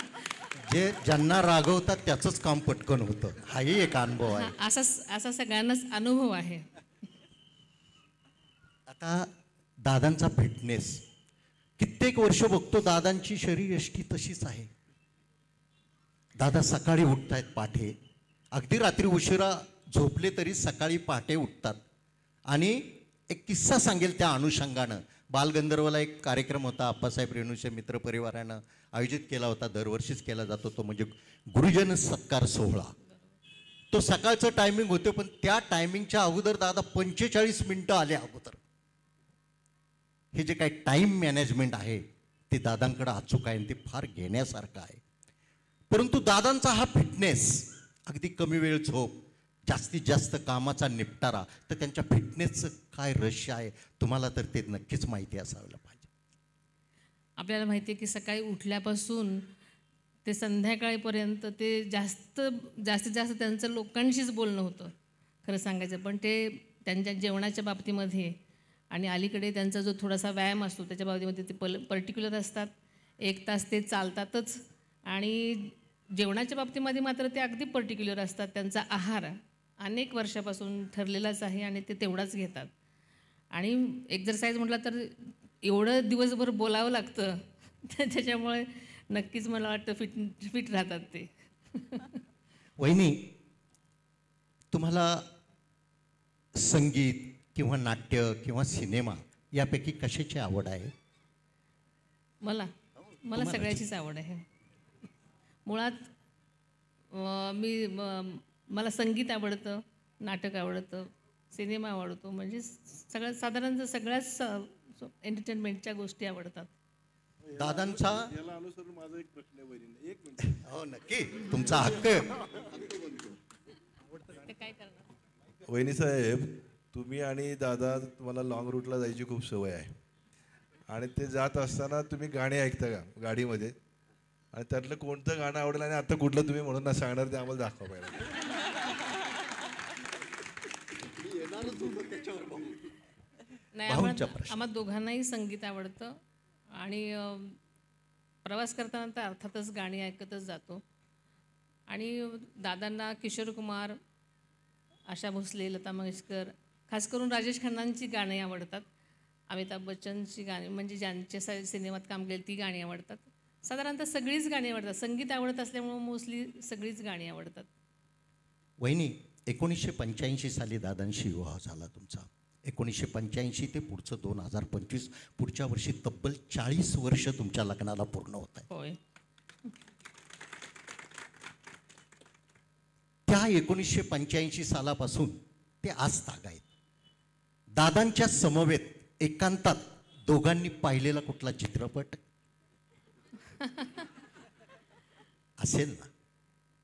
जे ज्यांना रागवतात त्याचंच काम पटकन होतं, हाही एक अनुभव आहे. असा सगळ्यांनाच अनुभव आहे. आता दादांचा फिटनेस, कित्येक वर्ष बघतो दादांची शरीरयष्टी तशीच आहे. दादा सकाळी उठतायत पहाटे, अगदी रात्री उशिरा झोपले तरी सकाळी पहाटे उठतात. आणि एक किस्सा सांगेल त्या अनुषंगानं. बालगंधर्वला एक कार्यक्रम होता, आप्पासाहेब रेणूचे मित्र परिवारानं आयोजित केला होता, दरवर्षीच केला जातो तो, म्हणजे गुरुजन सत्कार सोहळा. तो सकाळचं टायमिंग होतं, पण त्या टायमिंगच्या अगोदर दादा 45 मिनटं आले अगोदर. हे जे काही टाईम मॅनेजमेंट आहे ते दादांकडं अचूक आहे, आणि ते फार घेण्यासारखं आहे. परंतु दादांचा हा फिटनेस, अगदी कमी वेळ झोप, जास्तीत जास्त कामाचा निपटारा, तर त्यांच्या फिटनेसचं काय रहस्य आहे तुम्हाला तर ते नक्कीच माहिती असायला पाहिजे. आपल्याला माहिती आहे की सकाळी उठल्यापासून ते संध्याकाळीपर्यंत ते जास्तीत जास्त त्यांचं लोकांशीच बोलणं होतं खरं सांगायचं. पण ते त्यांच्या जेवणाच्या बाबतीमध्ये आणि अलीकडे त्यांचा जो थोडासा व्यायाम असतो त्याच्या बाबतीमध्ये ते पर्टिक्युलर असतात. 1 तास ते चालतातच, आणि जेवणाच्या बाबतीमध्ये मात्र ते अगदी पर्टिक्युलर असतात. त्यांचा आहार अनेक वर्षापासून ठरलेलाच आहे आणि ते तेवढाच घेतात. आणि एक्झरसाईज म्हटलं तर एवढं दिवसभर बोलावं लागतं, त्याच्यामुळे नक्कीच मला वाटतं फिट राहतात ते. वहिनी, तुम्हाला संगीत किंवा नाट्य किंवा सिनेमा यापैकी कशाची आवड आहे? मला सगळ्याचीच आवड आहे. मुळात मला संगीत आवडतं, नाटक आवडतं, सिनेमा आवडतो, म्हणजे सगळ्याच एंटरटेनमेंटच्या गोष्टी आवडतात. दादांचा याला अनुसरून माझा एक प्रश्न आहे वहिनी, 1 मिनिट. हो नक्की, तुमचा हक्क. ते काय करणार? वहिनी साहेब, तुम्ही आणि दादा, तुम्हाला लॉंग रूटला जायची खूप सवय आहे, आणि ते जात असताना तुम्ही गाणी ऐकता का गाडीमध्ये? आणि त्यातलं कोणतं गाणं आवडेल आणि आता कुठलं तुम्ही म्हणून ना सांगणार ते आम्हाला दाखवा पाहिजे. नाही, आम्हाला दोघांनाही संगीत आवडतं, आणि प्रवास करताना तर अर्थातच गाणी ऐकतच जातो. आणि दादांना किशोर कुमार, आशा भोसले, लता मंगेशकर, खास करून राजेश खन्नांची गाणी आवडतात. अमिताभ बच्चनची गाणी, म्हणजे ज्यांच्या सिनेमात काम केलं ती गाणी आवडतात. साधारणतः सगळीच गाणी आवडतात. संगीत आवडत असल्यामुळे मोस्टली सगळीच गाणी आवडतात. वहिनी, 1985 साली दादांशी विवाह झाला तुमचा. 1985 ते पुढचं 2025, पुढच्या वर्षी तब्बल 40 वर्ष तुमच्या लग्नाला पूर्ण होत आहे. होय. त्या 1985 सालापासून ते आज ताग आहेत. दादांच्या समवेत एकांतात दोघांनी पाहिलेला कुठला चित्रपट असेल ना?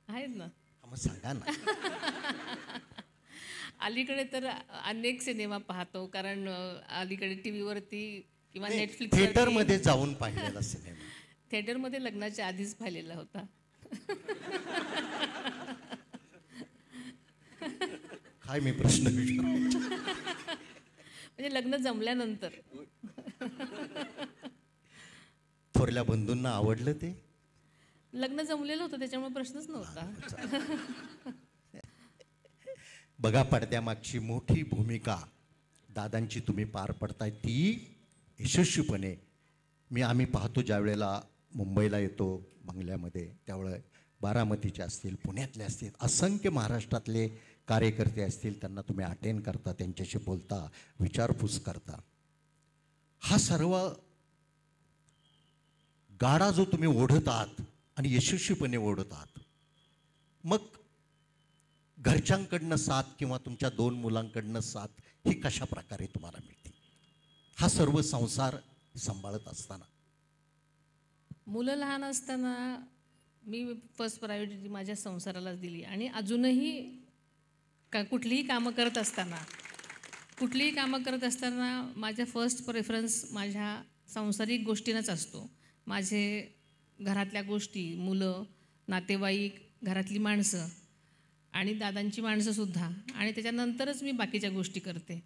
आहेत ना. मग सांगा ना. अलीकडे तर अनेक सिनेमा पाहतो, कारण अलीकडे टी व्हीवरती किंवा नेटफ्लिक्स थिएटरमध्ये जाऊन पाहिलेला सिनेमा. थिएटरमध्ये लग्नाच्या आधीच पाहिलेला होता. काय मी प्रश्न विचारू? म्हणजे लग्न जमल्यानंतर. थोरल्या बंधूंना आवडलं ते? लग्न जमलेलं होतं त्याच्यामुळे प्रश्नच नव्हता. बघा, पडद्यामागची मोठी भूमिका दादांची तुम्ही पार पडताय, ती यशस्वीपणे. आम्ही पाहतो ज्या वेळेला मुंबईला येतो बंगल्यामध्ये, त्यावेळेला बारामतीचे असतील, पुण्यातले असतील, असंख्य महाराष्ट्रातले कार्यकर्ते असतील, त्यांना तुम्ही अटेंड करता, त्यांच्याशी बोलता, विचारपूस करता. हा सर्व गाडा जो तुम्ही ओढत आहात आणि यशस्वीपणे ओढत आहात, मग घरच्यांकडनं साथ किंवा तुमच्या 2 मुलांकडनं साथ ही कशा प्रकारे तुम्हाला मिळते, हा सर्व संसार सांभाळत असताना? मुलं लहान असताना मी फर्स्ट प्रायोरिटी माझ्या संसारालाच दिली, आणि अजूनही कुठलीही कामं करत असताना माझ्या फर्स्ट प्रेफरन्स माझ्या सांसारिक गोष्टींनाच असतो. माझे घरातल्या गोष्टी, मुलं, नातेवाईक, घरातली माणसं आणि दादांची माणसंसुद्धा, आणि त्याच्यानंतरच मी बाकीच्या गोष्टी करते.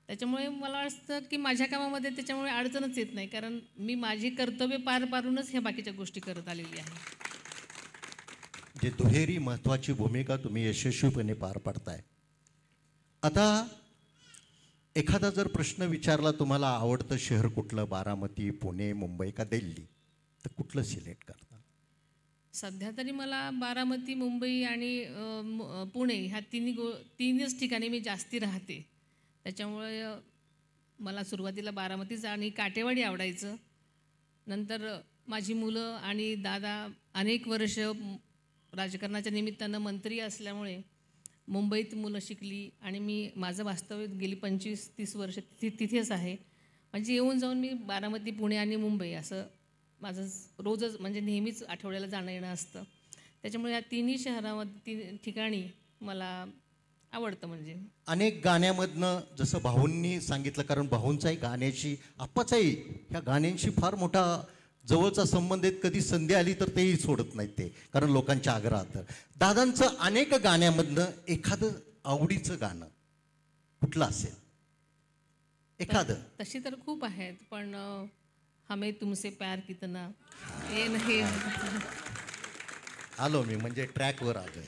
त्याच्यामुळे मला वाटतं की माझ्या कामामध्ये त्याच्यामुळे अडचणच येत नाही, कारण मी माझी कर्तव्य पार पाडूनच ह्या बाकीच्या गोष्टी करत आलेली आहे. जे दुहेरी महत्त्वाची भूमिका तुम्ही यशस्वीपणे पार पाडताय. आता एखादा जर प्रश्न विचारला, तुम्हाला आवडतं शहर कुठलं, बारामती, पुणे, मुंबई का दिल्ली, तर कुठलं सिलेक्ट करता? सध्या तरी मला बारामती, मुंबई आणि पुणे ह्या तीनच ठिकाणी मी जास्ती राहते. त्याच्यामुळे मला सुरुवातीला बारामतीच आणि काटेवाडी आवडायचं. नंतर माझी मुलं आणि दादा अनेक वर्ष राजकारणाच्या निमित्तानं मंत्री असल्यामुळे मुंबईत मुलं शिकली, आणि माझं वास्तव्य गेली 25-30 वर्ष तिथेच आहे. म्हणजे येऊन जाऊन मी बारामती, पुणे आणि मुंबई असं माझं रोजच, म्हणजे नेहमीच आठवड्याला जाणं येणं असतं. त्याच्यामुळे या तिन्ही शहरामध्ये ठिकाणी मला आवडतं. म्हणजे अनेक गाण्यामधनं जसं भाऊंनी सांगितलं, कारण भाऊंचाही गाण्याशी, आप्पाचाही ह्या गाण्यांशी फार मोठा जवळचा संबंध आहेत. कधी संधी आली तर तेही सोडत नाहीत ते, कारण लोकांच्या आग्रहात. दादांचं अनेक गाण्यामधनं एखादं आवडीचं गाणं कुठलं असेल एखादं? तशी तर खूप आहेत, पण हमें तुमसे प्यार कितना हे नाही. आलो मी, म्हणजे ट्रॅकवर आलोय.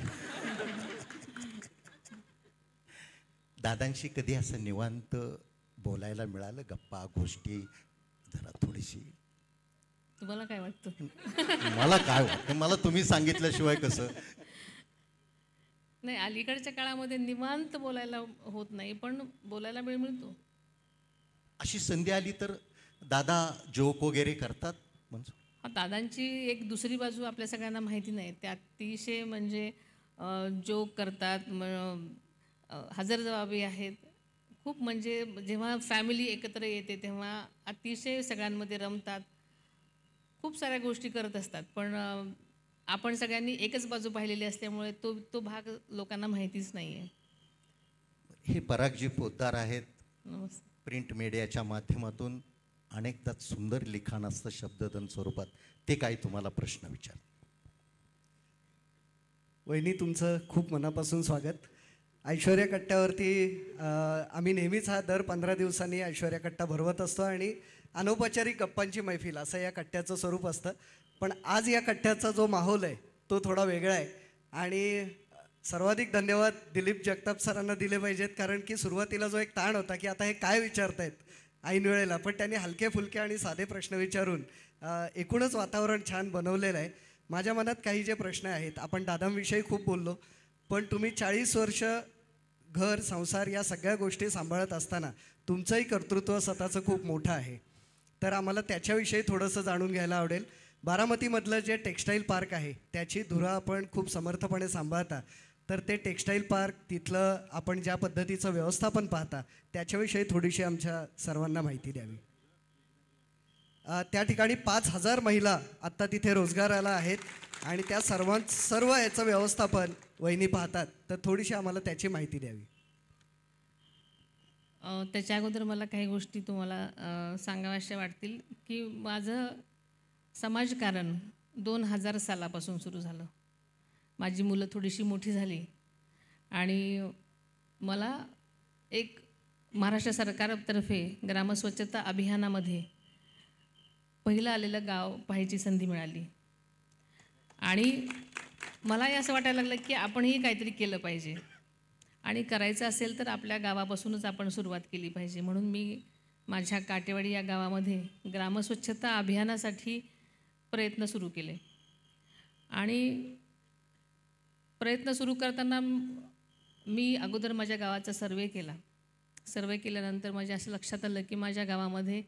दादांशी कधी असं निवांत बोलायला मिळालं, गप्पा गोष्टी, जरा थोडीशी? तुम्हाला काय वाटतं? मला काय वाटतं, मला तुम्ही सांगितल्याशिवाय कसं? नाही, अलीकडच्या काळामध्ये निवांत बोलायला होत नाही, पण बोलायला वेळ मिळतो. अशी संधी आली तर दादा जोक वगैरे करतात? म्हणजे दादांची एक दुसरी बाजू आपल्या सगळ्यांना माहिती नाही. ते अतिशय म्हणजे जोक करतात, हजरजबाबी आहेत खूप. म्हणजे जेव्हा फॅमिली एकत्र येते तेव्हा अतिशय सगळ्यांमध्ये रमतात, खूप साऱ्या गोष्टी करत असतात. पण आपण सगळ्यांनी एकच बाजू पाहिलेली असल्यामुळे तो भाग लोकांना माहितीच नाही आहे. हे परागजी पोद्दार आहेत. नमस्ते. प्रिंट मीडियाच्या माध्यमातून अनेकदा सुंदर लिखाण असतं शब्दधन स्वरूपात, ते काय तुम्हाला प्रश्न विचार? वहिनी, तुमचं खूप मनापासून स्वागत. ऐश्वर्या कट्ट्यावरती आम्ही नेहमीच हा दर 15 दिवसांनी ऐश्वर्या कट्टा भरवत असतो, आणि अनौपचारिक गप्पांची मैफिल असं या कट्ट्याचं स्वरूप असतं. पण आज या कट्ट्याचा जो माहोल आहे तो थोडा वेगळा आहे, आणि सर्वाधिक धन्यवाद दिलीप जगताप सरांना दिले पाहिजेत, कारण की सुरुवातीला जो एक ताण होता की आता हे काय विचारतायत ऐन वेळेला, पण त्यांनी हलके फुलके आणि साधे प्रश्न विचारून एकूणच वातावरण छान बनवलेलं आहे. माझ्या मनात काही जे प्रश्न आहेत, आपण दादांविषयी खूप बोललो, पण तुम्ही 40 वर्ष घर संसार या सगळ्या गोष्टी सांभाळत असताना तुमचंही कर्तृत्व स्वतःचं खूप मोठं आहे. तर आम्हाला त्याच्याविषयी थोडंसं जाणून घ्यायला आवडेल. बारामतीमधलं जे टेक्स्टाईल पार्क आहे त्याची धुरा आपण खूप समर्थपणे सांभाळता, तर ते टेक्स्टाईल पार्क तिथलं आपण ज्या पद्धतीचं व्यवस्थापन पाहता त्याच्याविषयी थोडीशी आमच्या सर्वांना माहिती द्यावी. त्या ठिकाणी 5,000 महिला आत्ता तिथे रोजगाराला आहेत आणि त्या सर्व याचं व्यवस्थापन वहिनी पाहतात, तर थोडीशी आम्हाला त्याची माहिती द्यावी. त्याच्या अगोदर मला काही गोष्टी तुम्हाला सांगाव्याशा वाटतील की माझं समाजकारण 2000 सालापासून सुरू झालं. माझी मुलं थोडीशी मोठी झाली आणि मला एक महाराष्ट्र सरकारतर्फे ग्रामस्वच्छता अभियानामध्ये पहिलं आलेलं गाव पाहायची संधी मिळाली आणि मलाही असं वाटायला लागलं की आपणही काहीतरी केलं पाहिजे आणि करायचं असेल तर आपल्या गावापासूनच आपण सुरुवात केली पाहिजे. म्हणून मी माझ्या काटेवाडी या गावामध्ये ग्रामस्वच्छता अभियानासाठी प्रयत्न सुरू केले आणि प्रयत्न सुरू करताना मी अगोदर माझ्या गावाचा सर्वे केला. सर्वे केल्यानंतर माझ्या असं लक्षात आलं की माझ्या गावामध्ये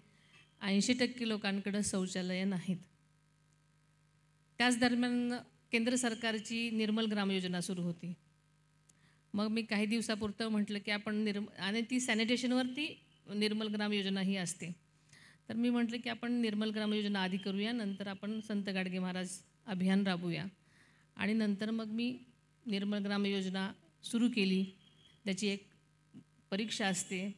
80% लोकांकडं शौचालयं नाहीत. त्याच दरम्यान केंद्र सरकारची निर्मल ग्राम योजना सुरू होती. मग मी काही दिवसापुरतं म्हटलं की आपण आणि ती सॅनिटेशनवरती निर्मल ग्राम योजना ही असते. तर मी म्हटलं की आपण निर्मल ग्राम योजना आधी करूया, नंतर आपण संत गाडगे महाराज अभियान राबवूया. आणि नंतर मग मी निर्मल ग्राम योजना सुरू केली. त्याची एक परीक्षा असते,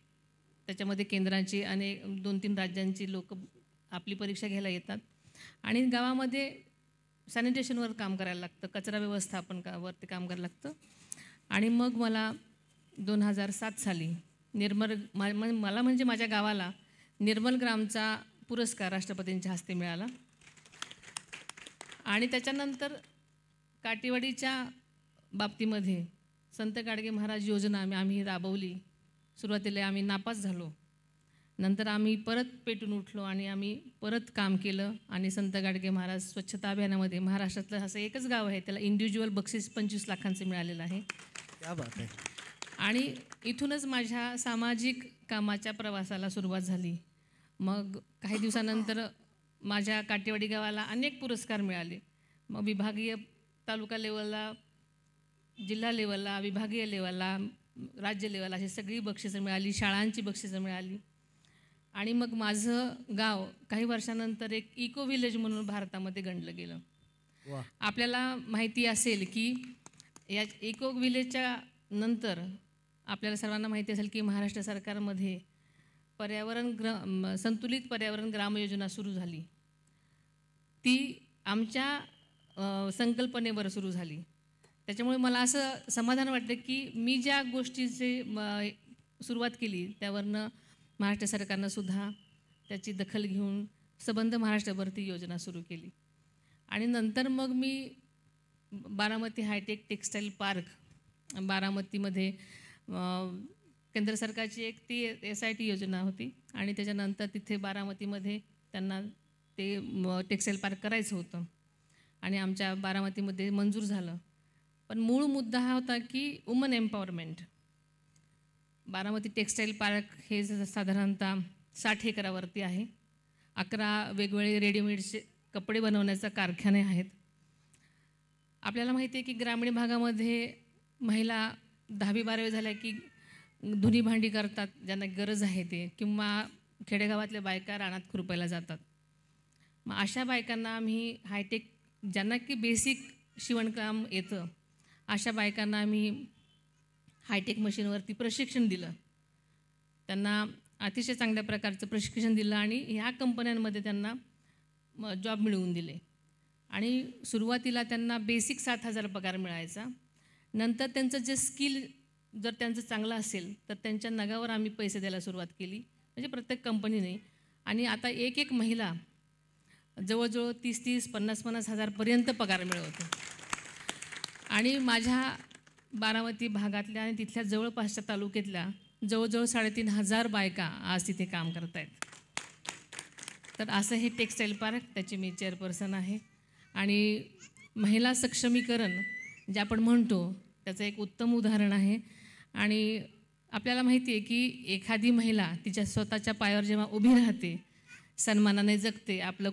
त्याच्यामध्ये केंद्राची आणि 2-3 राज्यांची लोक आपली परीक्षा घ्यायला येतात आणि गावामध्ये सॅनिटेशनवर काम करायला लागतं, कचरा व्यवस्थापन वरती काम करायला लागतं. आणि मग मला 2007 साली मला म्हणजे माझ्या गावाला निर्मल ग्रामचा पुरस्कार राष्ट्रपतींच्या हस्ते मिळाला. आणि त्याच्यानंतर काटेवाडीच्या बाबतीमध्ये संत गाडगे महाराज योजना आम्ही राबवली. सुरुवातीला आम्ही नापास झालो, नंतर आम्ही परत पेटून उठलो आणि आम्ही परत काम केलं आणि संत गाडगे महाराज स्वच्छता अभियानामध्ये महाराष्ट्रातलं असं एकच गाव आहे त्याला इंडिव्हिज्युअल बक्षीस 25 लाखांचं मिळालेलं आहे. क्या बात आहे. आणि इथूनच माझ्या सामाजिक कामाच्या प्रवासाला सुरुवात झाली. मग काही दिवसानंतर माझ्या काटेवाडी गावाला अनेक पुरस्कार मिळाले. मग विभागीय तालुका लेवलला, जिल्हा लेवलला, विभागीय लेवलला, राज्य लेवलला अशी सगळी बक्षिसं मिळाली, शाळांची बक्षिसं मिळाली. आणि मग माझं गाव काही वर्षानंतर एक इको विलेज म्हणून भारतामध्ये गणलं गेलं. आपल्याला माहिती असेल की या इको विलेजच्या नंतर आपल्याला सर्वांना माहिती असेल की महाराष्ट्र सरकारमध्ये संतुलित पर्यावरण ग्राम योजना सुरू झाली. ती आमच्या संकल्पनेवर सुरू झाली. त्याच्यामुळे मला असं समाधान वाटतं की मी ज्या गोष्टीची सुरुवात केली त्यावरनं महाराष्ट्र सरकारनं सुद्धा त्याची दखल घेऊन सबंध महाराष्ट्रभरती योजना सुरू केली. आणि नंतर मग मी बारामती हायटेक टेक्स्टाईल पार्क बारामतीमध्ये केंद्र सरकारची एक ती SIT योजना होती आणि त्याच्यानंतर तिथे बारामतीमध्ये त्यांना ते टेक्स्टाईल पार्क करायचं होतं आणि आमच्या बारामतीमध्ये मंजूर झालं. पण मूळ मुद्दा हा होता की woman empowerment. Baramati textile park हे साधारणतः 60 एकरावरती आहे. 11 वेगवेगळे रेडीमेडचे कपडे बनवण्याचे कारखाने आहेत. आपल्याला माहिती आहे की ग्रामीण भागामध्ये महिला 10वी-12वी झाल्या की धुणी भांडी करतात, ज्यांना गरज आहे ते, किंवा खेडेगावातल्या बायका रानात खुरपायला जातात. मग अशा बायकांना आम्ही हायटेक, ज्यांना की बेसिक शिवणकाम येतं, अशा बायकांना आम्ही हायटेक मशीनवरती प्रशिक्षण दिलं. त्यांना अतिशय चांगल्या प्रकारचं प्रशिक्षण दिलं आणि ह्या कंपन्यांमध्ये त्यांना जॉब मिळवून दिले. आणि सुरुवातीला त्यांना बेसिक 7,000 पगार मिळायचा. नंतर त्यांचं जे स्किल जर त्यांचं चांगलं असेल तर त्यांच्या नगावर आम्ही पैसे द्यायला सुरुवात केली, म्हणजे प्रत्येक कंपनीने. आणि आता एक महिला जवळजवळ 30-30, 50-50 हजारपर्यंत पगार मिळवते. आणि माझ्या बारामती भागातल्या आणि तिथल्या जवळपासच्या तालुक्यातल्या जवळजवळ 3,500 बायका आज तिथे काम करत आहेत. तर असं हे टेक्स्टाईल पार्क, त्याची मी चेअरपर्सन आहे. आणि महिला सक्षमीकरण जे आपण म्हणतो त्याचं एक उत्तम उदाहरण आहे. आणि आपल्याला माहिती आहे की एखादी महिला तिच्या स्वतःच्या पायावर जेव्हा उभी राहते, सन्मानाने जगते, आपलं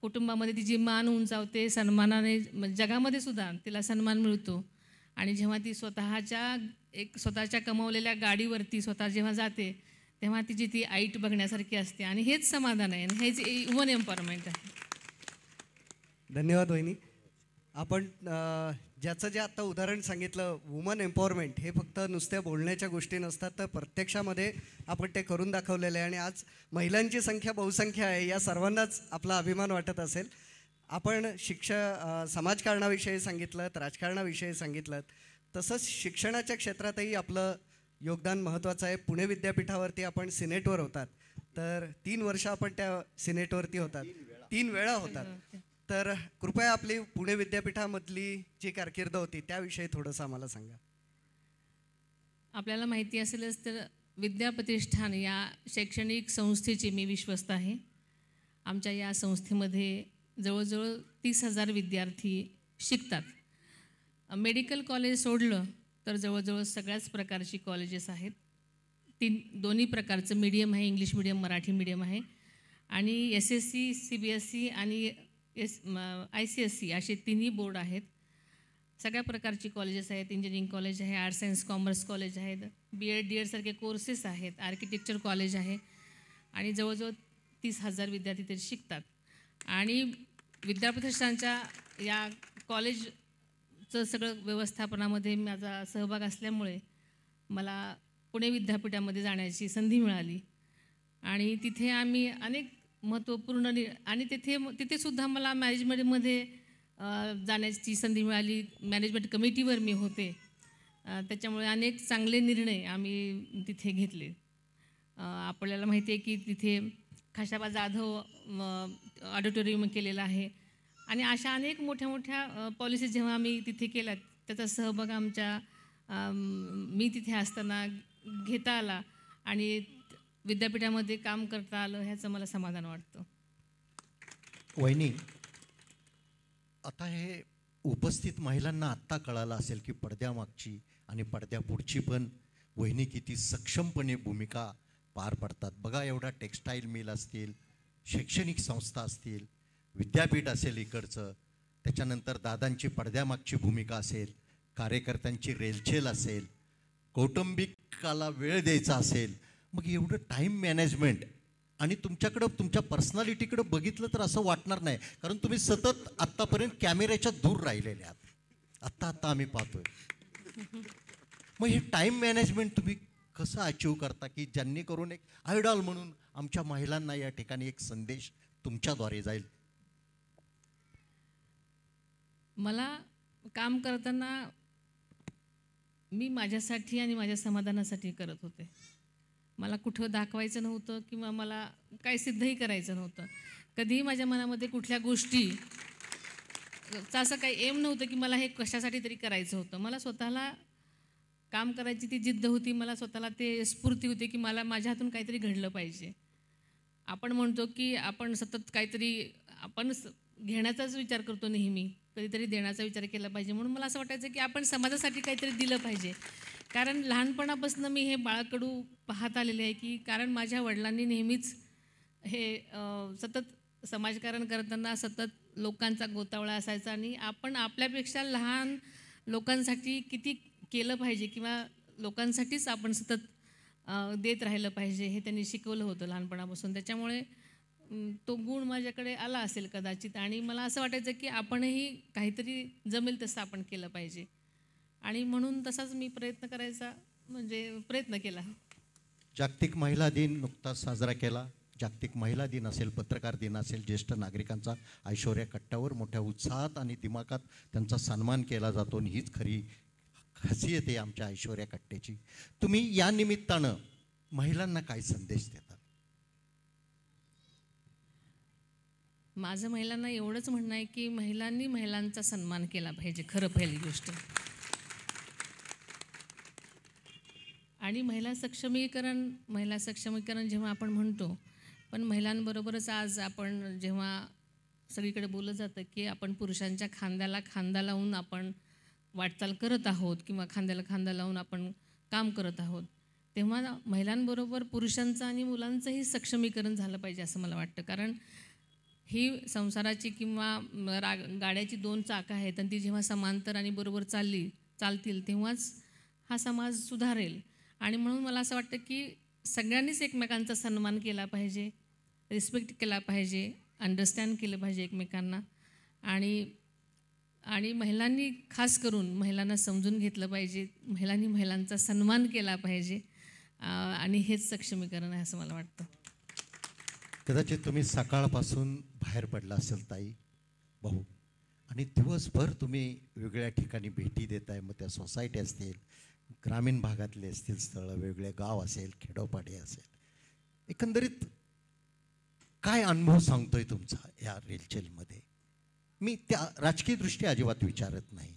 कुटुंबामध्ये तिची मान उंचावते, सन्मानाने जगामध्ये सुद्धा तिला सन्मान मिळतो आणि जेव्हा ती स्वतःच्या कमवलेल्या गाडीवरती स्वतः जेव्हा जाते तेव्हा तिची ती ऐट बघण्यासारखी असते आणि हेच समाधान आहे आणि हेच वुमन एम्पॉवरमेंट आहे. धन्यवाद वहिनी. आपण ज्याचं जे आत्ता उदाहरण सांगितलं वुमन एम्पॉवरमेंट, हे फक्त नुसत्या बोलण्याच्या गोष्टी नसतात तर प्रत्यक्षामध्ये आपण ते करून दाखवलेलं आहे आणि आज महिलांची संख्या बहुसंख्या आहे या सर्वांनाच आपला अभिमान वाटत असेल. आपण समाजकारणाविषयी सांगितलं, राजकारणाविषयी सांगितलं, तसंच शिक्षणाच्या क्षेत्रातही आपलं योगदान महत्त्वाचं आहे. पुणे विद्यापीठावरती आपण सिनेटवर होतात, तर 3 वर्ष आपण त्या सिनेटवरती होतात, 3 वेळा होतात. तर कृपया आपली पुणे विद्यापीठामधली जी कारकीर्द होती त्याविषयी थोडंसं आम्हाला सांगा. आपल्याला माहिती असेलच तर विद्याप्रतिष्ठान या शैक्षणिक संस्थेची मी विश्वस्त आहे. आमच्या या संस्थेमध्ये जवळजवळ 30,000 विद्यार्थी शिकतात. मेडिकल कॉलेज सोडलं तर जवळजवळ सगळ्याच प्रकारची कॉलेजेस आहेत. दोन्ही प्रकारचं मीडियम आहे, इंग्लिश मीडियम, मराठी मीडियम आहे. आणि SSC, CBSE आणि ICSE असे 3ही बोर्ड आहेत. सगळ्या प्रकारची कॉलेजेस आहेत. इंजिनिअरिंग कॉलेज आहे, आर्ट्स सायन्स कॉमर्स कॉलेज आहेत, BEd DEd सारखे कोर्सेस आहेत, आर्किटेक्चर कॉलेज आहे आणि जवळजवळ 30,000 विद्यार्थी ते शिकतात. आणि विद्याप्रतिष्ठानच्या या कॉलेजचं सगळं व्यवस्थापनामध्ये माझा सहभाग असल्यामुळे मला पुणे विद्यापीठामध्ये जाण्याची संधी मिळाली आणि तिथे आम्ही अनेक महत्त्वपूर्ण आणि तिथेसुद्धा मला मॅनेजमेंटमध्ये जाण्याची संधी मिळाली. मॅनेजमेंट कमिटीवर मी होते, त्याच्यामुळे अनेक चांगले निर्णय आम्ही तिथे घेतले. आपल्याला माहिती आहे की तिथे खाशाबा जाधव ऑडिटोरियम केलेलं आहे आणि अशा अनेक मोठ्या मोठ्या पॉलिसीज जेव्हा आम्ही तिथे केल्या त्याचा सहभाग मी तिथे असताना घेता आला आणि विद्यापीठामध्ये काम करता आलं, ह्याचं मला समाधान वाटतं. वहिनी, आता हे उपस्थित महिलांना आत्ता कळालं असेल की पडद्यामागची आणि पडद्यापुढची पण वहिनी किती सक्षमपणे भूमिका पार पडतात. बघा, एवढा टेक्स्टाईल मिल असतील, शैक्षणिक संस्था असतील, विद्यापीठ असेल इकडचं, त्याच्यानंतर दादांची पडद्यामागची भूमिका असेल, कार्यकर्त्यांची रेलचेल असेल, कौटुंबिकाला वेळ द्यायचा असेल, मग एवढं टाईम मॅनेजमेंट आणि तुमच्याकडं तुमच्या पर्सनॅलिटीकडं बघितलं तर असं वाटणार नाही, कारण तुम्ही सतत आत्तापर्यंत कॅमेऱ्याच्या दूर राहिलेले आहात. आत्ता आम्ही पाहतोय. मग हे टाईम मॅनेजमेंट तुम्ही कसं अचीव करता की ज्यांनी करून एक आयडॉल म्हणून आमच्या महिलांना या ठिकाणी एक संदेश तुमच्याद्वारे जाईल? मला काम करताना मी माझ्यासाठी आणि माझ्या समाधानासाठी करत होते. मला कुठं दाखवायचं नव्हतं किंवा मला काय सिद्धही करायचं नव्हतं. कधीही माझ्या मनामध्ये कुठल्या गोष्टीचं असं काही एम नव्हतं की मला हे कशासाठी तरी करायचं होतं. मला स्वतःला काम करायची ती जिद्द होती. मला स्वतःला ते स्फूर्ती होती की मला माझ्या हातून काहीतरी घडलं पाहिजे. आपण म्हणतो की आपण सतत काहीतरी आपण घेण्याचाच विचार करतो नेहमी, कधीतरी देण्याचा विचार केला पाहिजे. म्हणून मला असं वाटायचं की आपण समाजासाठी काहीतरी दिलं पाहिजे. कारण लहानपणापासून मी हे बाळकडू पाहत आलेले आहे की कारण माझ्या वडिलांनी नेहमीच हे सतत समाजकारण करताना सतत लोकांचा गोतावळा असायचा आणि आपण आपल्यापेक्षा लहान लोकांसाठी किती केलं पाहिजे किंवा लोकांसाठीच आपण सतत देत राहिलं पाहिजे हे त्यांनी शिकवलं होतं लहानपणापासून. त्याच्यामुळे तो गुण माझ्याकडे आला असेल कदाचित आणि मला असं वाटायचं की आपणही काहीतरी जमेल तसं आपण केलं पाहिजे आणि म्हणून तसाच मी प्रयत्न केला. जागतिक महिला दिन नुकताच साजरा केला. जागतिक महिला दिन असेल, पत्रकार दिन असेल, ज्येष्ठ नागरिकांचा ऐश्वर्या कट्ट्यावर मोठ्या उत्साहात आणि दिमाखात त्यांचा सन्मान केला जातो आणि हीच खरी खासियत आहे आमच्या ऐश्वर्या कट्ट्याची. तुम्ही या निमित्तानं महिलांना काय संदेश देता? माझं महिलांना एवढंच म्हणणं आहे की महिलांनी महिलांचा सन्मान केला पाहिजे, खरं पहिली गोष्ट. आणि महिला सक्षमीकरण जेव्हा आपण म्हणतो, पण महिलांबरोबरच आज आपण जेव्हा सगळीकडे बोललं जातं की आपण पुरुषांच्या खांद्याला खांदा लावून आपण वाटचाल करत आहोत किंवा खांद्याला खांदा लावून आपण काम करत आहोत, तेव्हा महिलांबरोबर पुरुषांचं आणि मुलांचंही सक्षमीकरण झालं पाहिजे असं मला वाटतं. कारण ही संसाराची किंवा गाड्याची 2 चाकं आहेत आणि ती जेव्हा समांतर आणि बरोबर चालली चालतील तेव्हाच हा समाज सुधारेल. आणि म्हणून मला असं वाटतं की सगळ्यांनीच एकमेकांचा सन्मान केला पाहिजे, रिस्पेक्ट केला पाहिजे, अंडरस्टँड केलं पाहिजे एकमेकांना. आणि महिलांनी खास करून महिलांना समजून घेतलं पाहिजे, महिलांनी महिलांचा सन्मान केला पाहिजे. आणि हेच सक्षमीकरण आहे असं मला वाटतं. कदाचित तुम्ही सकाळपासून बाहेर पडला असेल ताई भाऊ, आणि दिवसभर तुम्ही वेगळ्या ठिकाणी भेटी देताय. मग त्या सोसायटी असतील, ग्रामीण भागातले असतील स्थळं, वेगळे गाव असेल, खेडोपाडी असेल, एकंदरीत काय अनुभव सांगतोय तुमचा या रेलचेलमध्ये? मी त्या राजकीय दृष्टी अजिबात विचारत नाही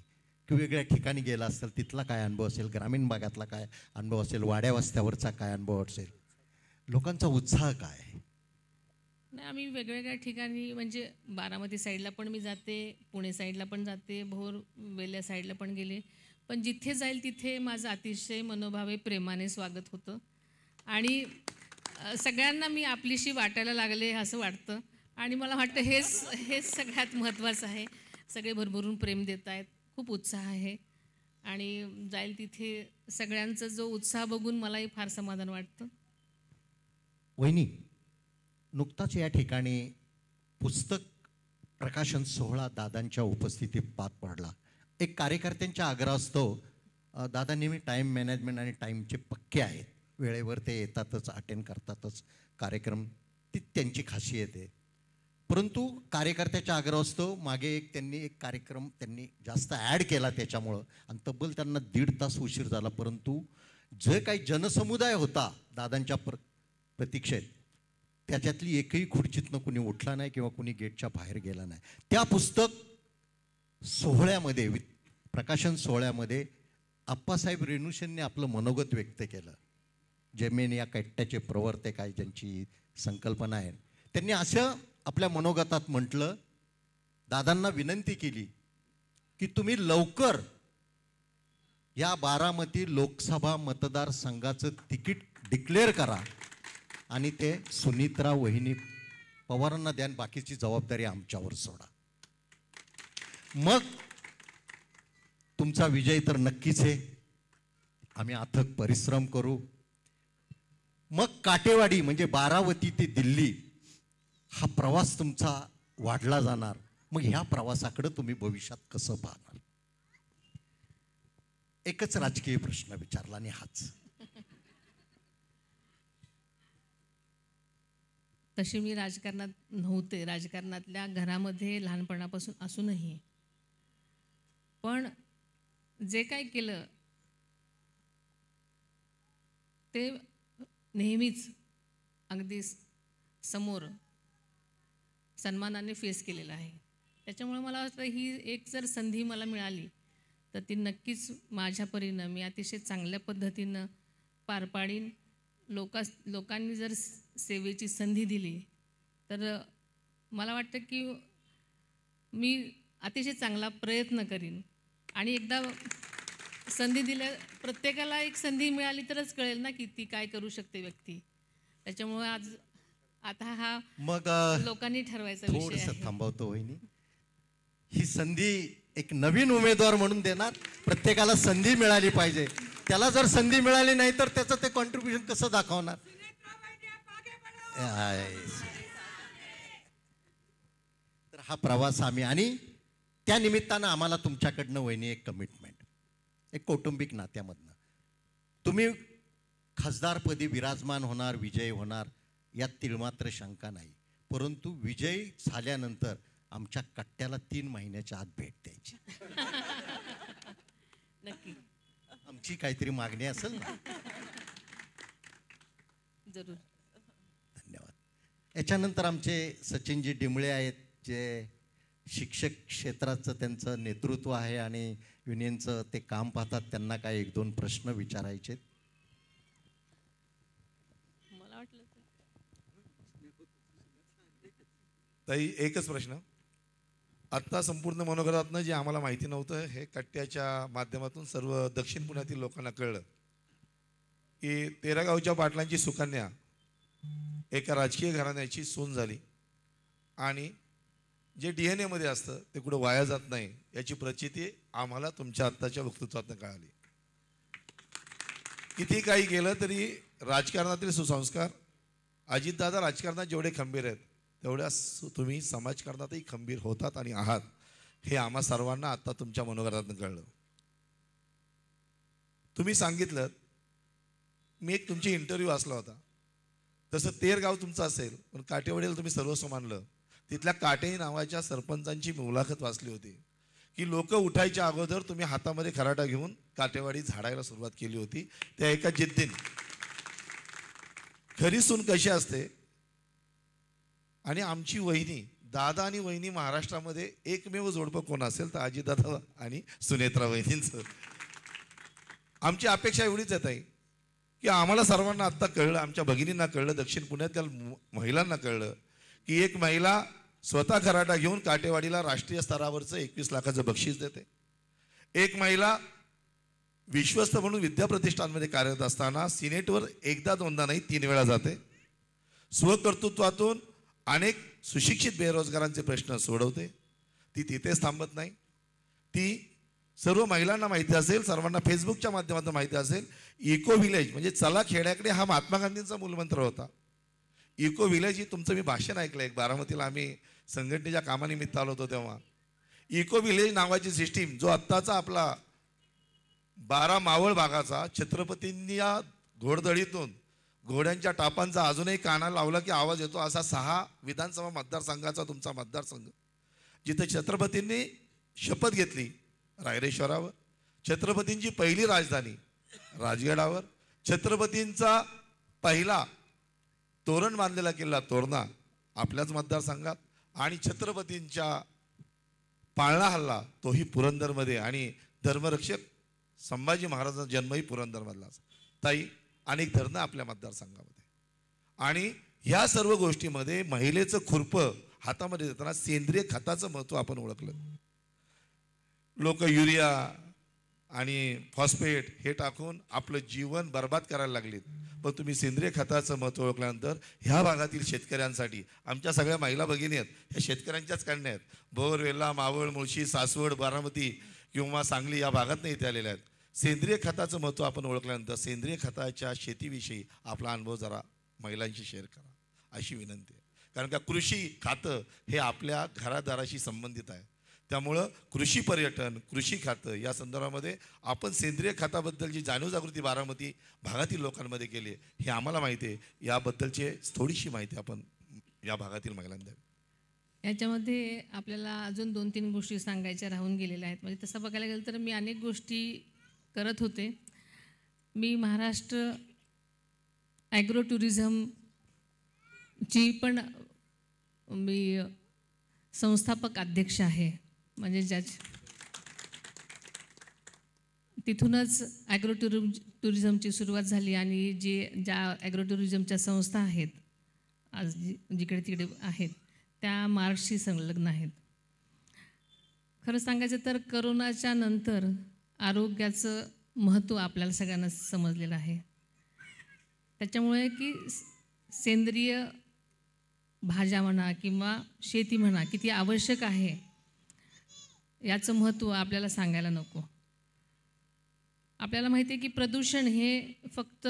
की वेगळ्या ठिकाणी गेला असेल तिथला काय अनुभव असेल, ग्रामीण भागातला काय अनुभव असेल, वाड्या वस्त्यावरचा काय अनुभव असेल, लोकांचा उत्साह काय आहे? नाही, आम्ही वेगवेगळ्या ठिकाणी म्हणजे बारामती साईडला पण मी जाते, पुणे साईडला पण जाते, भोर वेल्या साईडला पण गेले. पण जिथे जाईल तिथे माझं अतिशय मनोभावे प्रेमाने स्वागत होतं. आणि सगळ्यांना मी आपलीशी वाटायला लागले असं वाटतं. आणि मला वाटतं हेच सगळ्यात महत्त्वाचं आहे. सगळे भरभरून प्रेम देत आहेत, खूप उत्साह आहे. आणि जाईल तिथे सगळ्यांचा जो उत्साह बघून मलाही फार समाधान वाटतं. वहिनी, नुकताच या ठिकाणी पुस्तक प्रकाशन सोहळा दादांच्या उपस्थितीत पार पडला. एक कार्यकर्त्यांच्या आग्रहास्तव दादा नेहमी टाईम मॅनेजमेंट आणि टाईमचे पक्के आहेत, वेळेवर ते येतातच, अटेंड करतातच कार्यक्रम, ती त्यांची खासियत आहे. परंतु कार्यकर्त्याच्या आग्रहास्तव मागे त्यांनी एक कार्यक्रम जास्त ॲड केला त्याच्यामुळं, आणि तब्बल त्यांना 1.5 तास उशीर झाला. परंतु जे काही जनसमुदाय होता दादांच्या प्रतीक्षेत, त्याच्यातली एकही खुर्चीतनं कुणी उठला नाही किंवा कुणी गेटच्या बाहेर गेला नाही. त्या पुस्तक सोहळ्यामध्ये, प्रकाशन सोहळ्यामध्ये आप्पासाहेब रेणुशेंनी आपलं मनोगत व्यक्त केलं. जमेन या कट्ट्याचे प्रवर्तक आहे, ज्यांची संकल्पना आहे, त्यांनी असं आपल्या मनोगतात म्हटलं, दादांना विनंती केली की तुम्ही लवकर या बारामती लोकसभा मतदारसंघाचं तिकीट डिक्लेअर करा आणि ते सुनित्रा वहिनी पवारांना द्या, बाकीची जबाबदारी आमच्यावर सोडा. मग तुमचा विजय तर नक्कीच आहे, आम्ही अथक परिश्रम करू. मग काटेवाडी म्हणजे बारामती ते दिल्ली हा प्रवास तुमचा वाढला जाणार. मग ह्या प्रवासाकडे तुम्ही भविष्यात कसं पाहणार? एकच राजकीय प्रश्न विचारला आणि हाच. तशी मी राजकारणात नव्हते, राजकारणातल्या घरामध्ये लहानपणापासून असूनही, पण जे काय केलं ते नेहमीच अगदी समोर सन्मानाने फेस केलेलं आहे. त्याच्यामुळे मला वाटतं ही एक जर संधी मला मिळाली तर ती नक्कीच माझ्या परीनं मी अतिशय चांगल्या पद्धतीनं पार पाडीन. लोकांनी जर सेवेची संधी दिली तर मला वाटतं की मी अतिशय चांगला प्रयत्न करीन. आणि एकदा संधी दिल्या, प्रत्येकाला एक संधी मिळाली तरच कळेल ना की ती काय करू शकते व्यक्ती. त्याच्यामुळे आता हा मग लोकांनी ठरवायचा विषय आहे. थोडंसं थांबवतो वहिनी, ही संधी एक नवीन उमेदवार म्हणून देणार, प्रत्येकाला संधी मिळाली पाहिजे. त्याला जर संधी मिळाली नाही तर त्याचं ते कॉन्ट्रीब्युशन कसं दाखवणार? तर हा प्रवास आम्ही, आणि त्या निमित्तानं आम्हाला तुमच्याकडनं वहिनी एक कमिटमेंट, एक कौटुंबिक नात्यामधनं, तुम्ही खासदारपदी विराजमान होणार, विजयी होणार यात तिळमात्र शंका नाही. परंतु विजयी झाल्यानंतर आमच्या कट्ट्याला 3 महिन्याच्या आत भेट द्यायची. नक्की आमची काहीतरी मागणी असेल ना. जरूर. धन्यवाद. याच्यानंतर आमचे सचिनजी डिंबळे आहेत, जे शिक्षक क्षेत्राचं त्यांचं नेतृत्व आहे आणि युनियनचं ते काम पाहतात. त्यांना काय 1-2 प्रश्न विचारायचे. मला वाटलं ताई, एकच प्रश्न. आत्ता संपूर्ण मनोगतातनं जे आम्हाला माहिती नव्हतं, हे कट्ट्याच्या माध्यमातून सर्व दक्षिण पुण्यातील लोकांना कळलं की 13 गावच्या पाटलांची सुकन्या एका राजकीय घराण्याची सून झाली आणि जे DNA मध्ये असतं ते कुठं वाया जात नाही याची प्रचिती आम्हाला तुमच्या आत्ताच्या वक्तृत्वातून कळाली. किती काही केलं तरी राजकारणातील सुसंस्कार, अजितदादा राजकारणात जेवढे खंबीर आहेत तेवढ्या तुम्ही समाजकारणातही खंबीर होतात आणि आहात हे आम्हा सर्वांना आता तुमच्या मनोगतातून कळलं. तुम्ही सांगितलं, मी एक तुमची इंटरव्ह्यू वाचला होता, तसं तेरगाव तुमचं असेल पण काटेवाडीला तुम्ही सर्वस्व मानलं. तिथल्या काटे नावाच्या सरपंचांची मुलाखत वाचली होती की लोक उठायच्या अगोदर तुम्ही हातामध्ये खराटा घेऊन काटेवाडी झाडायला सुरुवात केली होती त्या एका जिद्दीने. खरी सून कशी असते, आणि आमची वहिनी, दादा आणि वहिनी महाराष्ट्रामध्ये एकमेव जोडपं कोण असेल तर अजितदादा आणि सुनेत्रा वहिनींचं. आमची अपेक्षा एवढीच आहे ताई की आम्हाला सर्वांना आत्ता कळलं, आमच्या भगिनींना कळलं, दक्षिण पुण्यातील महिलांना कळलं की एक महिला स्वतः खराटा घेऊन काटेवाडीला राष्ट्रीय स्तरावरचं 21 लाखाचं बक्षीस देते. एक महिला विश्वस्त म्हणून विद्याप्रतिष्ठानमध्ये कार्यरत असताना सिनेटवर एकदा दोनदा नाही 3 वेळा जाते. स्वकर्तृत्वातून अनेक सुशिक्षित बेरोजगारांचे प्रश्न सोडवते. ती तिथेच थांबत नाही. ती सर्व महिलांना माहिती असेल, सर्वांना फेसबुकच्या माध्यमातून माहिती असेल, इको व्हिलेज म्हणजे चला खेड्याकडे हा महात्मा गांधींचा मूलमंत्र होता. इको व्हिलेज ही तुमचं मी भाषण ऐकलं एक बारामतीला, आम्ही संघटनेच्या कामानिमित्त आलो होतो तेव्हा. इको व्हिलेज नावाची सिस्टीम जो आत्ताचा आपला 12 मावळ भागाचा छत्रपतींनी या घोडदळीतून घोड्यांच्या टापांचा अजूनही कानाला लावला की आवाज येतो असा 6 विधानसभा मतदारसंघाचा तुमचा मतदारसंघ, जिथे छत्रपतींनी शपथ घेतली रायरेश्वरावर, छत्रपतींची पहिली राजधानी राजगडावर, छत्रपतींचा पहिला तोरण बांधलेला किल्ला तोरणा आपल्याच मतदारसंघात, आणि छत्रपतींच्या पाळणा हल्ला तोही पुरंदरमध्ये, आणि धर्मरक्षक संभाजी महाराजांचा जन्मही पुरंदरमधला. ताई अनेक धरणं आपल्या मतदारसंघामध्ये, आणि ह्या सर्व गोष्टीमध्ये महिलेचं खुरपं हातामध्ये देताना सेंद्रिय खताचं महत्त्व आपण ओळखलं. लोक युरिया आणि फॉस्फेट हे टाकून आपलं जीवन बर्बाद करायला लागलीत, पण तुम्ही सेंद्रिय खताचं महत्त्व ओळखल्यानंतर ह्या भागातील शेतकऱ्यांसाठी, आमच्या सगळ्या महिला भगिनी आहेत ह्या शेतकऱ्यांच्याच कन्या आहेत, भोर, वेल्हा, मावळ, मुळशी, सासवड, बारामती किंवा सांगली या भागात नाही इथे आलेल्या आहेत. सेंद्रिय खताचं महत्त्व आपण ओळखल्यानंतर सेंद्रिय खताच्या शेतीविषयी आपला अनुभव जरा महिलांशी शेअर करा अशी विनंती आहे. कारण का कृषी खातं हे आपल्या घरादाराशी संबंधित आहे. त्यामुळं कृषी पर्यटन, कृषी खातं या संदर्भामध्ये आपण सेंद्रिय खताबद्दल जी जाणीवजागृती बारामती भागातील लोकांमध्ये केली आहे हे आम्हाला माहिती आहे. याबद्दलची थोडीशी माहिती आपण या भागातील महिलांना द्यावी. याच्यामध्ये आपल्याला अजून 2-3 गोष्टी सांगायच्या राहून गेलेल्या आहेत. म्हणजे तसं बघायला गेलं तर मी अनेक गोष्टी करत होते. मी महाराष्ट्र ॲग्रो टुरिझमची पण मी संस्थापक अध्यक्ष आहे. म्हणजे तिथूनच ॲग्रो टुरिझमची सुरुवात झाली, आणि ज्या ॲग्रो टुरिझमच्या संस्था आहेत आज जिकडे तिकडे आहेत त्या मार्चशी संलग्न आहेत. खरं सांगायचं तर करोनाच्या नंतर आरोग्याचं महत्त्व आपल्याला सगळ्यांना समजलेलं आहे. त्याच्यामुळे की सेंद्रिय भाज्या म्हणा किंवा शेती म्हणा किती आवश्यक आहे याचं महत्त्व आपल्याला सांगायला नको. आपल्याला माहिती आहे की प्रदूषण हे फक्त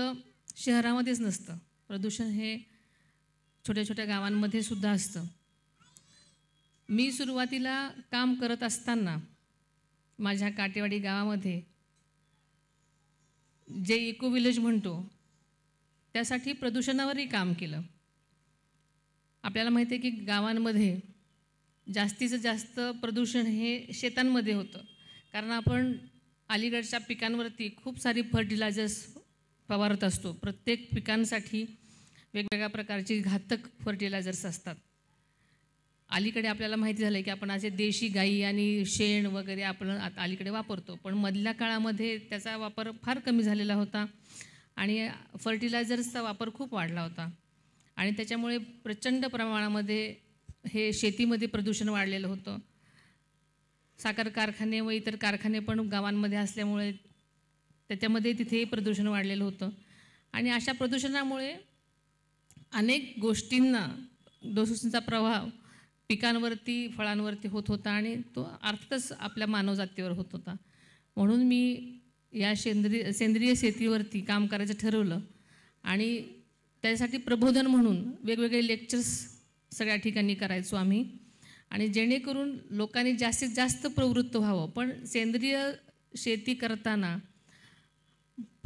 शहरामध्येच नसतं, प्रदूषण हे छोट्या छोट्या गावांमध्ये सुद्धा असतं. मी सुरुवातीला काम करत असताना माझ्या काटेवाडी गावामध्ये जे इको विलेज म्हणतो त्यासाठी प्रदूषणावरही काम केलं. आपल्याला माहिती आहे की गावांमध्ये जास्तीचं जास्त प्रदूषण हे शेतांमध्ये होतं, कारण आपण अलीकडच्या पिकांवरती खूप सारी फर्टिलायझर्स फवारत असतो. प्रत्येक पिकांसाठी वेगवेगळ्या प्रकारची घातक फर्टिलायझर्स असतात. अलीकडे आपल्याला माहिती झालं की आपण असे देशी गाई आणि शेण वगैरे आपण अलीकडे वापरतो, पण मधल्या काळामध्ये त्याचा वापर फार कमी झालेला होता आणि फर्टिलायझर्सचा वापर खूप वाढला होता, आणि त्याच्यामुळे प्रचंड प्रमाणामध्ये हे शेतीमध्ये प्रदूषण वाढलेलं होतं. साखर कारखाने व इतर कारखाने पण गावांमध्ये असल्यामुळे त्याच्यामध्ये तिथेही प्रदूषण वाढलेलं होतं, आणि अशा प्रदूषणामुळे अनेक गोष्टींना, दोषांचा प्रभाव पिकांवरती फळांवरती होत होता आणि तो अर्थातच आपल्या मानवजातीवर होत होता. म्हणून मी या सेंद्रिय शेतीवरती काम करायचं ठरवलं आणि त्यासाठी प्रबोधन म्हणून वेगवेगळे लेक्चर्स सगळ्या ठिकाणी करायचो आम्ही आणि जेणेकरून लोकांनी जास्तीत जास्त प्रवृत्त व्हावं. पण सेंद्रिय शेती करताना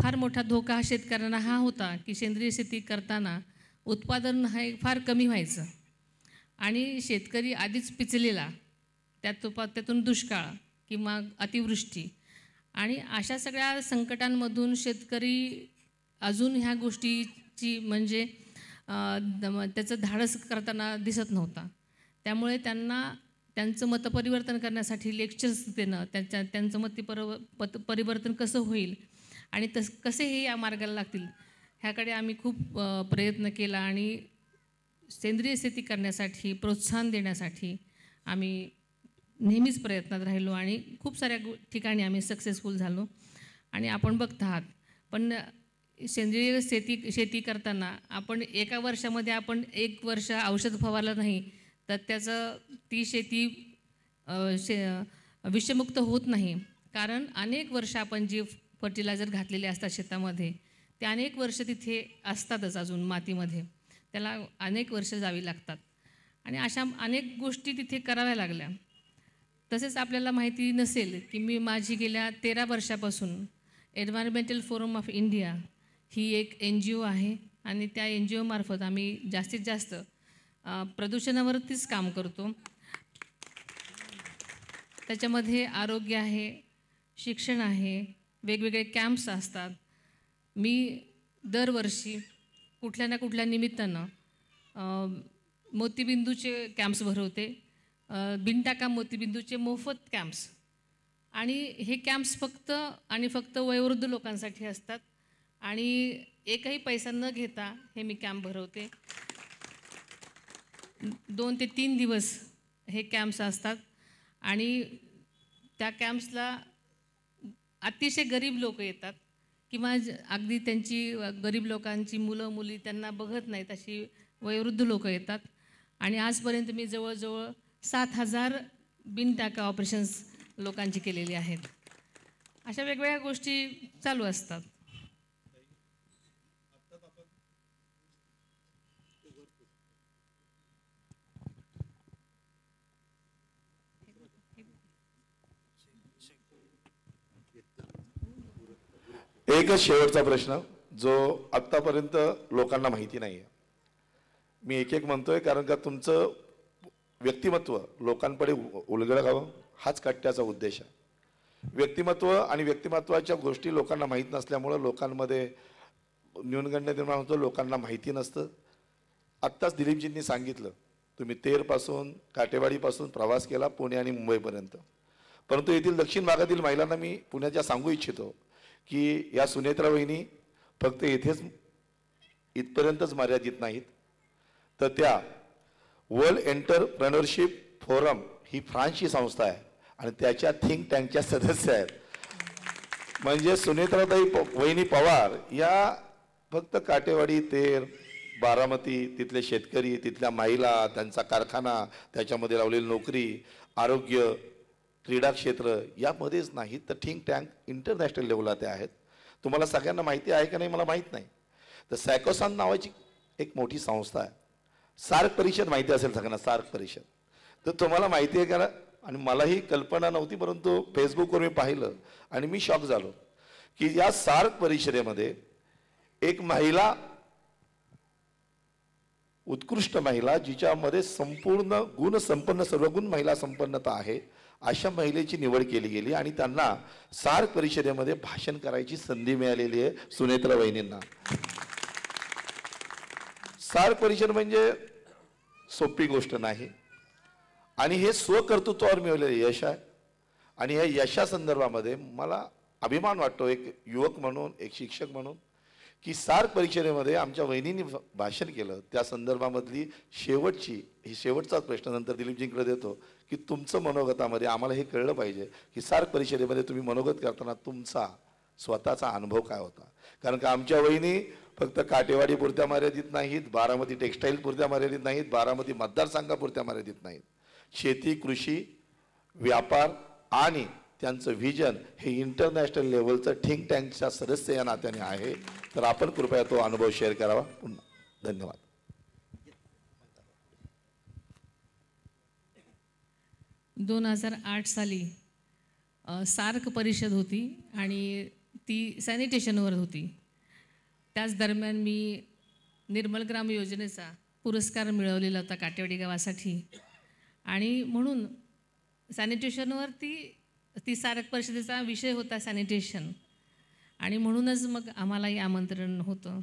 फार मोठा धोका शेतकऱ्यांना हा होता की सेंद्रिय शेती करताना उत्पादन हे फार कमी व्हायचं आणि शेतकरी आधीच पिचलेला, त्यातून दुष्काळ किंवा अतिवृष्टी आणि अशा सगळ्या संकटांमधून शेतकरी अजून ह्या गोष्टीची म्हणजे त्याचं धाडस करताना दिसत नव्हता. त्यामुळे त्यांचं मतपरिवर्तन करण्यासाठी लेक्चर्स देणं, त्यांचं परिवर्तन कसं होईल आणि कसे हे या मार्गाला लागतील ह्याकडे आम्ही खूप प्रयत्न केला आणि सेंद्रिय शेती करण्यासाठी प्रोत्साहन देण्यासाठी आम्ही नेहमीच प्रयत्नात राहिलो आणि खूप साऱ्या ठिकाणी आम्ही सक्सेसफुल झालो. आणि आपण बघत आहात पण सेंद्रिय शेती करताना आपण एका वर्षामध्ये आपण 1 वर्ष औषध फवारलं नाही तर ती शेती विषमुक्त होत नाही. कारण अनेक वर्ष आपण जे फर्टिलायझर घातलेले असतात शेतामध्ये ते अनेक वर्ष तिथे असतातच अजून मातीमध्ये, त्याला अनेक वर्ष जावी लागतात आणि अशा अनेक गोष्टी तिथे कराव्या लागल्या. तसेच आपल्याला माहिती नसेल की मी माझी गेल्या 13 वर्षापासून एन्व्हायरमेंटल फोरम ऑफ इंडिया ही एक NGO आहे आणि त्या NGO मार्फत आम्ही जास्तीत जास्त प्रदूषणावरतीच काम करतो. त्याच्यामध्ये आरोग्य आहे, शिक्षण आहे, वेगवेगळे कॅम्प्स असतात. मी दरवर्षी कुठल्या ना कुठल्या निमित्तानं मोतीबिंदूचे कॅम्प्स भरवते, बिनटाका मोतीबिंदूचे मोफत कॅम्प्स आणि हे कॅम्प्स फक्त वयोवृद्ध लोकांसाठी असतात आणि एकही पैसा न घेता हे मी कॅम्प भरवते. 2 ते 3 दिवस हे कॅम्प्स असतात आणि त्या कॅम्प्सला अतिशय गरीब लोक येतात किंवा अगदी त्यांची गरीब लोकांची मुलं मुली त्यांना बघत नाहीत अशी वयोवृद्ध लोक येतात आणि आजपर्यंत मी जवळजवळ 7,000 बिनटाका ऑपरेशन्स लोकांची केलेली आहेत. अशा वेगवेगळ्या गोष्टी चालू असतात. एकच शेवटचा प्रश्न जो आत्तापर्यंत लोकांना माहिती नाही आहे. मी एक म्हणतोय कारण का तुमचं व्यक्तिमत्व लोकांपुढे उलगडावं हाच कट्ट्याचा उद्देश आहे. व्यक्तिमत्व आणि व्यक्तिमत्वाच्या गोष्टी लोकांना माहीत नसल्यामुळं लोकांमध्ये न्यूनगंड निर्माण होतो, लोकांना माहिती नसतं. आत्ताच दिलीपजींनी सांगितलं तुम्ही तेरपासून काटेवाडीपासून प्रवास केला पुणे आणि मुंबईपर्यंत, परंतु येथील दक्षिण भागातील महिलांना मी पुण्याच्या सांगू इच्छितो की या सुनेत्रा वहिनी फक्त येथेच इथपर्यंतच मर्यादित नाहीत, तर त्या वर्ल्ड एंटरप्रेन्योरशिप फोरम ही फ्रान्सची संस्था आहे आणि त्याच्या थिंक टँकच्या सदस्य आहेत. म्हणजे सुनेत्राताई वहिनी पवार या फक्त काटेवाडी, तेर, बारामती तिथले शेतकरी, तिथल्या महिला, त्यांचा कारखाना, त्याच्यामध्ये लावलेली नोकरी, आरोग्य, क्रीडा क्षेत्र यामध्येच नाही तर थिंक टँक इंटरनॅशनल लेवलला ते आहेत. तुम्हाला सगळ्यांना माहिती आहे का नाही मला माहीत नाही. तर सॅकोसान नावाची एक मोठी संस्था आहे. सार्क परिषद माहिती असेल सगळ्यांना, सार्क परिषद. तर तुम्हाला माहिती आहे का? आणि मलाही कल्पना नव्हती, परंतु फेसबुकवर मी पाहिलं आणि मी शॉक झालो की या सार्क परिषदेमध्ये एक महिला, उत्कृष्ट महिला जिच्यामध्ये संपूर्ण गुणसंपन्न सर्वगुण महिला संपन्नता आहे अशा महिलेची निवड केली गेली आणि त्यांना सार्क परिषदेमध्ये भाषण करायची संधी मिळालेली आहे सुनेत्रा वहिनींना. सार्क परिषद म्हणजे सोपी गोष्ट नाही आणि हे स्वकर्तृत्वावर मिळवलेले यश आहे आणि या यशासंदर्भामध्ये मला अभिमान वाटतो एक युवक म्हणून, एक शिक्षक म्हणून, की सार्क परिषदेमध्ये आमच्या वहिनींनी भाषण केलं. त्या संदर्भामधली शेवटचाच प्रश्न नंतर दिलीपजींकडे देतो की तुमचं मनोगतामध्ये आम्हाला हे कळलं पाहिजे की सार्क परिषदेमध्ये तुम्ही मनोगत करताना तुमचा स्वतःचा अनुभव काय होता. कारण का आमच्या वहिनी फक्त काटेवाडी पुरत्या मर्यादित नाहीत, बारामती टेक्स्टाईल पुरत्या मर्यादित नाहीत, बारामती मतदारसंघापुरत्या मर्यादित नाहीत. शेती, कृषी, व्यापार आणि त्यांचं व्हिजन हे इंटरनॅशनल लेवलचं थिंक टँकच्या सदस्य या नात्याने आहे. तर आपण कृपया तो अनुभव शेअर करावा. पुन्हा धन्यवाद. 2008 साली सार्क परिषद होती आणि ती सॅनिटेशनवर होती. त्याच दरम्यान मी निर्मल ग्राम योजनेचा पुरस्कार मिळवलेला होता काटेवाडी गावासाठी आणि म्हणून सॅनिटेशनवर ती सार्क परिषदेचा विषय होता सॅनिटेशन आणि म्हणूनच मग आम्हालाही आमंत्रण होतं.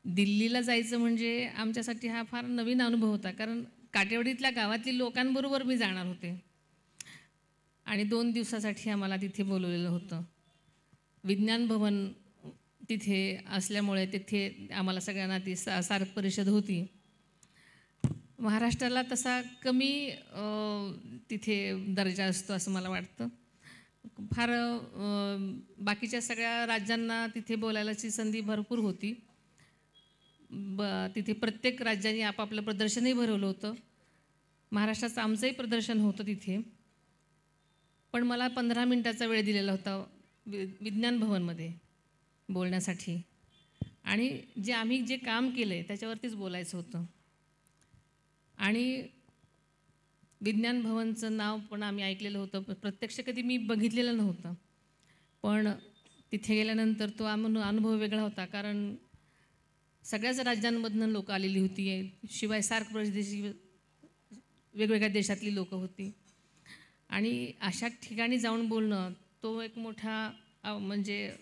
दिल्लीला जायचं म्हणजे आमच्यासाठी हा फार नवीन अनुभव होता, कारण काटेवाडीतल्या गावातील लोकांबरोबर मी जाणार होते आणि 2 दिवसासाठी आम्हाला तिथे बोलवलेलं होतं. विज्ञान भवन तिथे असल्यामुळे तिथे आम्हाला सगळ्यांना ती सार्क परिषद होती. महाराष्ट्राला तसा कमी तिथे दर्जा असतो असं मला वाटतं. फार बाकीच्या सगळ्या राज्यांना तिथे बोलायलाची संधी भरपूर होती. तिथे प्रत्येक राज्याने आपापलं प्रदर्शनही भरवलं होतं. महाराष्ट्राचं आमचंही प्रदर्शन होतं तिथे, पण मला 15 मिनिटाचा वेळ दिलेला होता विज्ञान भवनमध्ये बोलण्यासाठी आणि आम्ही जे काम केलं आहे त्याच्यावरतीच बोलायचं होतं. आणि विज्ञान भवनचं नाव पण आम्ही ऐकलेलं होतं, प्रत्यक्ष कधी मी बघितलेलं नव्हतं, पण तिथे गेल्यानंतर तो अनुभव वेगळा होता, कारण सगळ्याच राज्यांमधून लोक आलेली होती. शिवाय सार्क परिषदेची वेगवेगळ्या देशातली लोकं होती आणि अशा ठिकाणी जाऊन बोलणं तो एक मोठा म्हणजे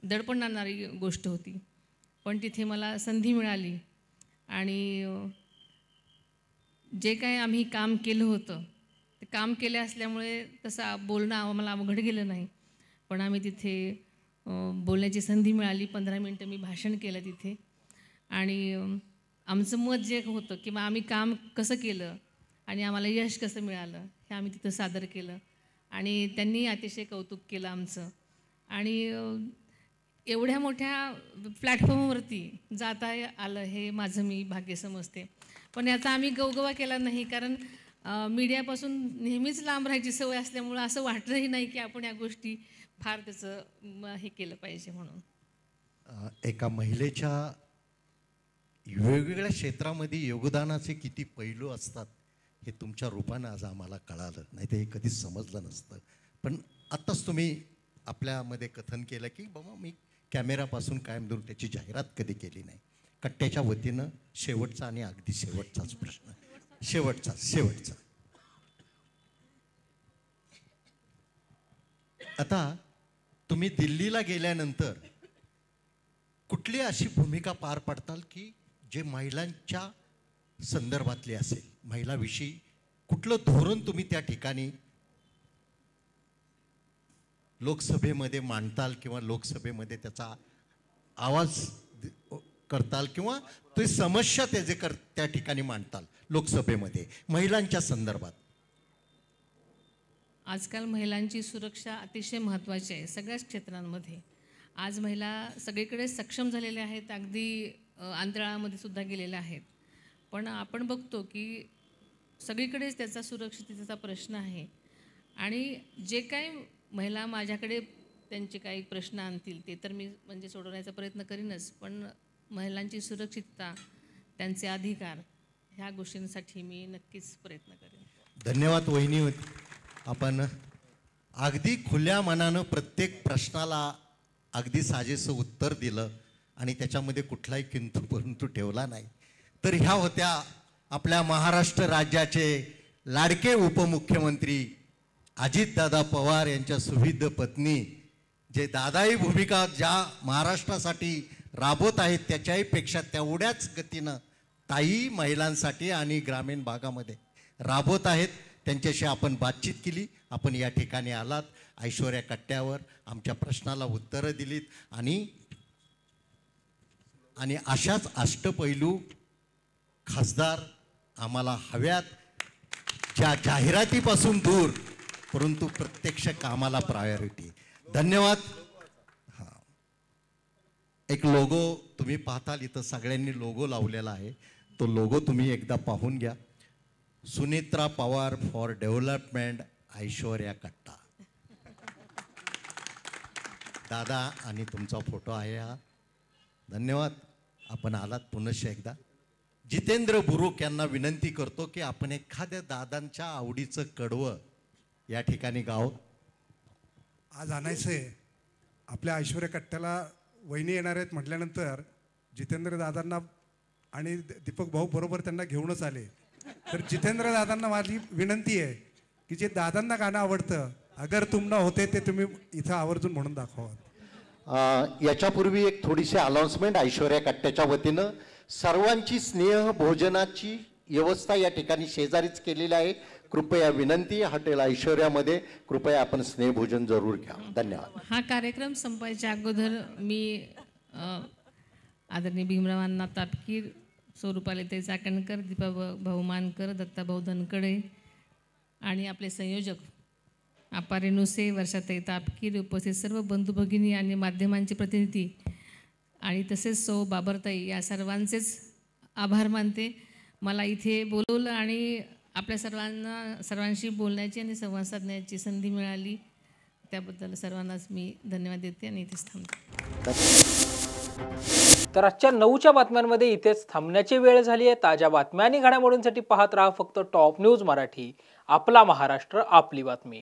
दडपण आणणारी गोष्ट होती. पण तिथे मला संधी मिळाली आणि जे काय आम्ही काम केलं होतं ते काम केले असल्यामुळे तसं बोलणं आम्हाला अवघड गेलं नाही. पण आम्ही तिथे बोलण्याची संधी मिळाली. 15 मिनटं मी भाषण केलं तिथे आणि आमचं मत जे होतं किंवा आम्ही काम कसं केलं आणि आम्हाला यश कसं मिळालं हे आम्ही तिथं सादर केलं आणि त्यांनी अतिशय कौतुक केलं आमचं. आणि एवढ्या मोठ्या प्लॅटफॉर्मवरती जाता आलं हे माझं मी भाग्य समजते. पण याचा आम्ही गवगवा केला नाही, कारण मीडियापासून नेहमीच लांब राहायची सवय असल्यामुळं असं वाटलंही नाही की आपण या गोष्टी फार त्याचं हे केलं पाहिजे म्हणून. एका महिलेच्या वेगवेगळ्या क्षेत्रामध्ये योगदानाचे किती पैलू असतात हे तुमच्या रूपानं आज आम्हाला कळालं, नाही तर हे कधीच समजलं नसतं. पण आत्ताच तुम्ही आपल्यामध्ये कथन केलं की बाबा मी कॅमेरापासून कायम दूर त्याची जाहिरात कधी केली नाही. कट्ट्याच्या वतीनं शेवटचा आणि अगदी शेवटचाच प्रश्न, शेवटचा आता तुम्ही दिल्लीला गेल्यानंतर कुठली अशी भूमिका पार पाडताल की जे महिलांच्या संदर्भातली असेल, महिलाविषयी कुठलं धोरण तुम्ही त्या ठिकाणी लोकसभेमध्ये मांडताल किंवा लोकसभेमध्ये त्याचा आवाज करताल किंवा ते समस्या त्याचे त्या ठिकाणी मांडताल लोकसभेमध्ये महिलांच्या संदर्भात? आजकाल महिलांची सुरक्षा अतिशय महत्त्वाची आहे सगळ्याच क्षेत्रांमध्ये. आज महिला सगळीकडे सक्षम झालेल्या आहेत, अगदी अंतराळामध्ये सुद्धा गेलेल्या आहेत. पण आपण बघतो की सगळीकडेच त्याचा सुरक्षिततेचा प्रश्न आहे आणि जे काही महिला माझ्याकडे त्यांचे काही प्रश्न आणतील ते तर मी म्हणजे सोडवण्याचा प्रयत्न करीनच, पण महिलांची सुरक्षितता, त्यांचे अधिकार ह्या गोष्टींसाठी मी नक्कीच प्रयत्न करेन. धन्यवाद वहिनी. आपण अगदी खुल्या मनानं प्रत्येक प्रश्नाला अगदी साजेसं उत्तर दिलं आणि त्याच्यामध्ये कुठलाही किंतु परंतु ठेवला नाही. तर ह्या होत्या आपल्या महाराष्ट्र राज्याचे लाडके उपमुख्यमंत्री अजितदादा पवार यांच्या सुविध पत्नी, जे दादाही भूमिका ज्या महाराष्ट्रासाठी राबवत आहेत त्याच्याही पेक्षा तेवढ्याच गतीनं ताई महिलांसाठी आणि ग्रामीण भागामध्ये राबवत आहेत. त्यांच्याशी आपण बातचीत केली. आपण या ठिकाणी आलात, ऐश्वर्या कट्ट्यावर आमच्या प्रश्नाला उत्तरं दिलीत आणि अशाच अष्टपैलू खासदार आम्हाला हव्यात, ज्या जाहिरातीपासून दूर परंतु प्रत्यक्ष कामाला प्रायोरिटी. धन्यवाद. एक लोगो तुम्ही पाहताल, इथं सगळ्यांनी लोगो लावलेला आहे, तो लोगो तुम्ही एकदा पाहून घ्या. सुनेत्रा पवार फॉर डेव्हलपमेंट, ऐश्वर्या कट्टा. दादा आणि तुमचा फोटो आहे हा. धन्यवाद, आपण आलात पुनश्च एकदा. जितेंद्र बुरुक यांना विनंती करतो की आपण एखाद्या दादांच्या आवडीचं कडवं या ठिकाणी गाव. आज आणायचं आहे आपल्या ऐश्वर्या कट्ट्याला. वहिनी येणार आहेत म्हटल्यानंतर जितेंद्र दादांना आणि दीपक भाऊ बरोबर त्यांना घेऊनच आले. तर जितेंद्र दादांना माझी विनंती आहे की जे दादांना गाणं आवडतं, अगर तुम ना होते, ते तुम्ही इथं आवर्जून म्हणून दाखवा. याच्यापूर्वी एक थोडीशी अनाउन्समेंट ऐश्वर्या कट्ट्याच्या वतीनं. सर्वांची स्नेह भोजनाची व्यवस्था या ठिकाणी शेजारीच केलेली आहे. कृपया विनंती, हॉटेल ऐश्वर्यामध्ये कृपया आपण स्नेहभोजन जरूर घ्या. धन्यवाद. हा कार्यक्रम संपायच्या अगोदर मी आदरणीय भीमरावांना तापकीर, स्वरूपालीताई चाकणकर, दीपा भाऊ मानकर, दत्ताभाऊ धनकडे आणि आपले संयोजक आपा रेणुसे, वर्षाताई तापकीर, उपस्थित सर्व बंधू भगिनी आणि माध्यमांचे प्रतिनिधी आणि तसेच सौ बाबरताई या सर्वांचेच आभार मानते. मला इथे बोलवलं आणि आपल्या सर्वांशी बोलण्याची आणि संवाद साधण्याची संधी मिळाली, त्याबद्दल सर्वांनाच मी धन्यवाद देते आणि इथेच थांबते. तर आजच्या 9च्या बातम्यांमध्ये इथेच थांबण्याची वेळ झाली आहे. ताज्या बातम्या आणि घडामोडींसाठी पाहत राहा फक्त टॉप न्यूज मराठी. आपला महाराष्ट्र, आपली बातमी.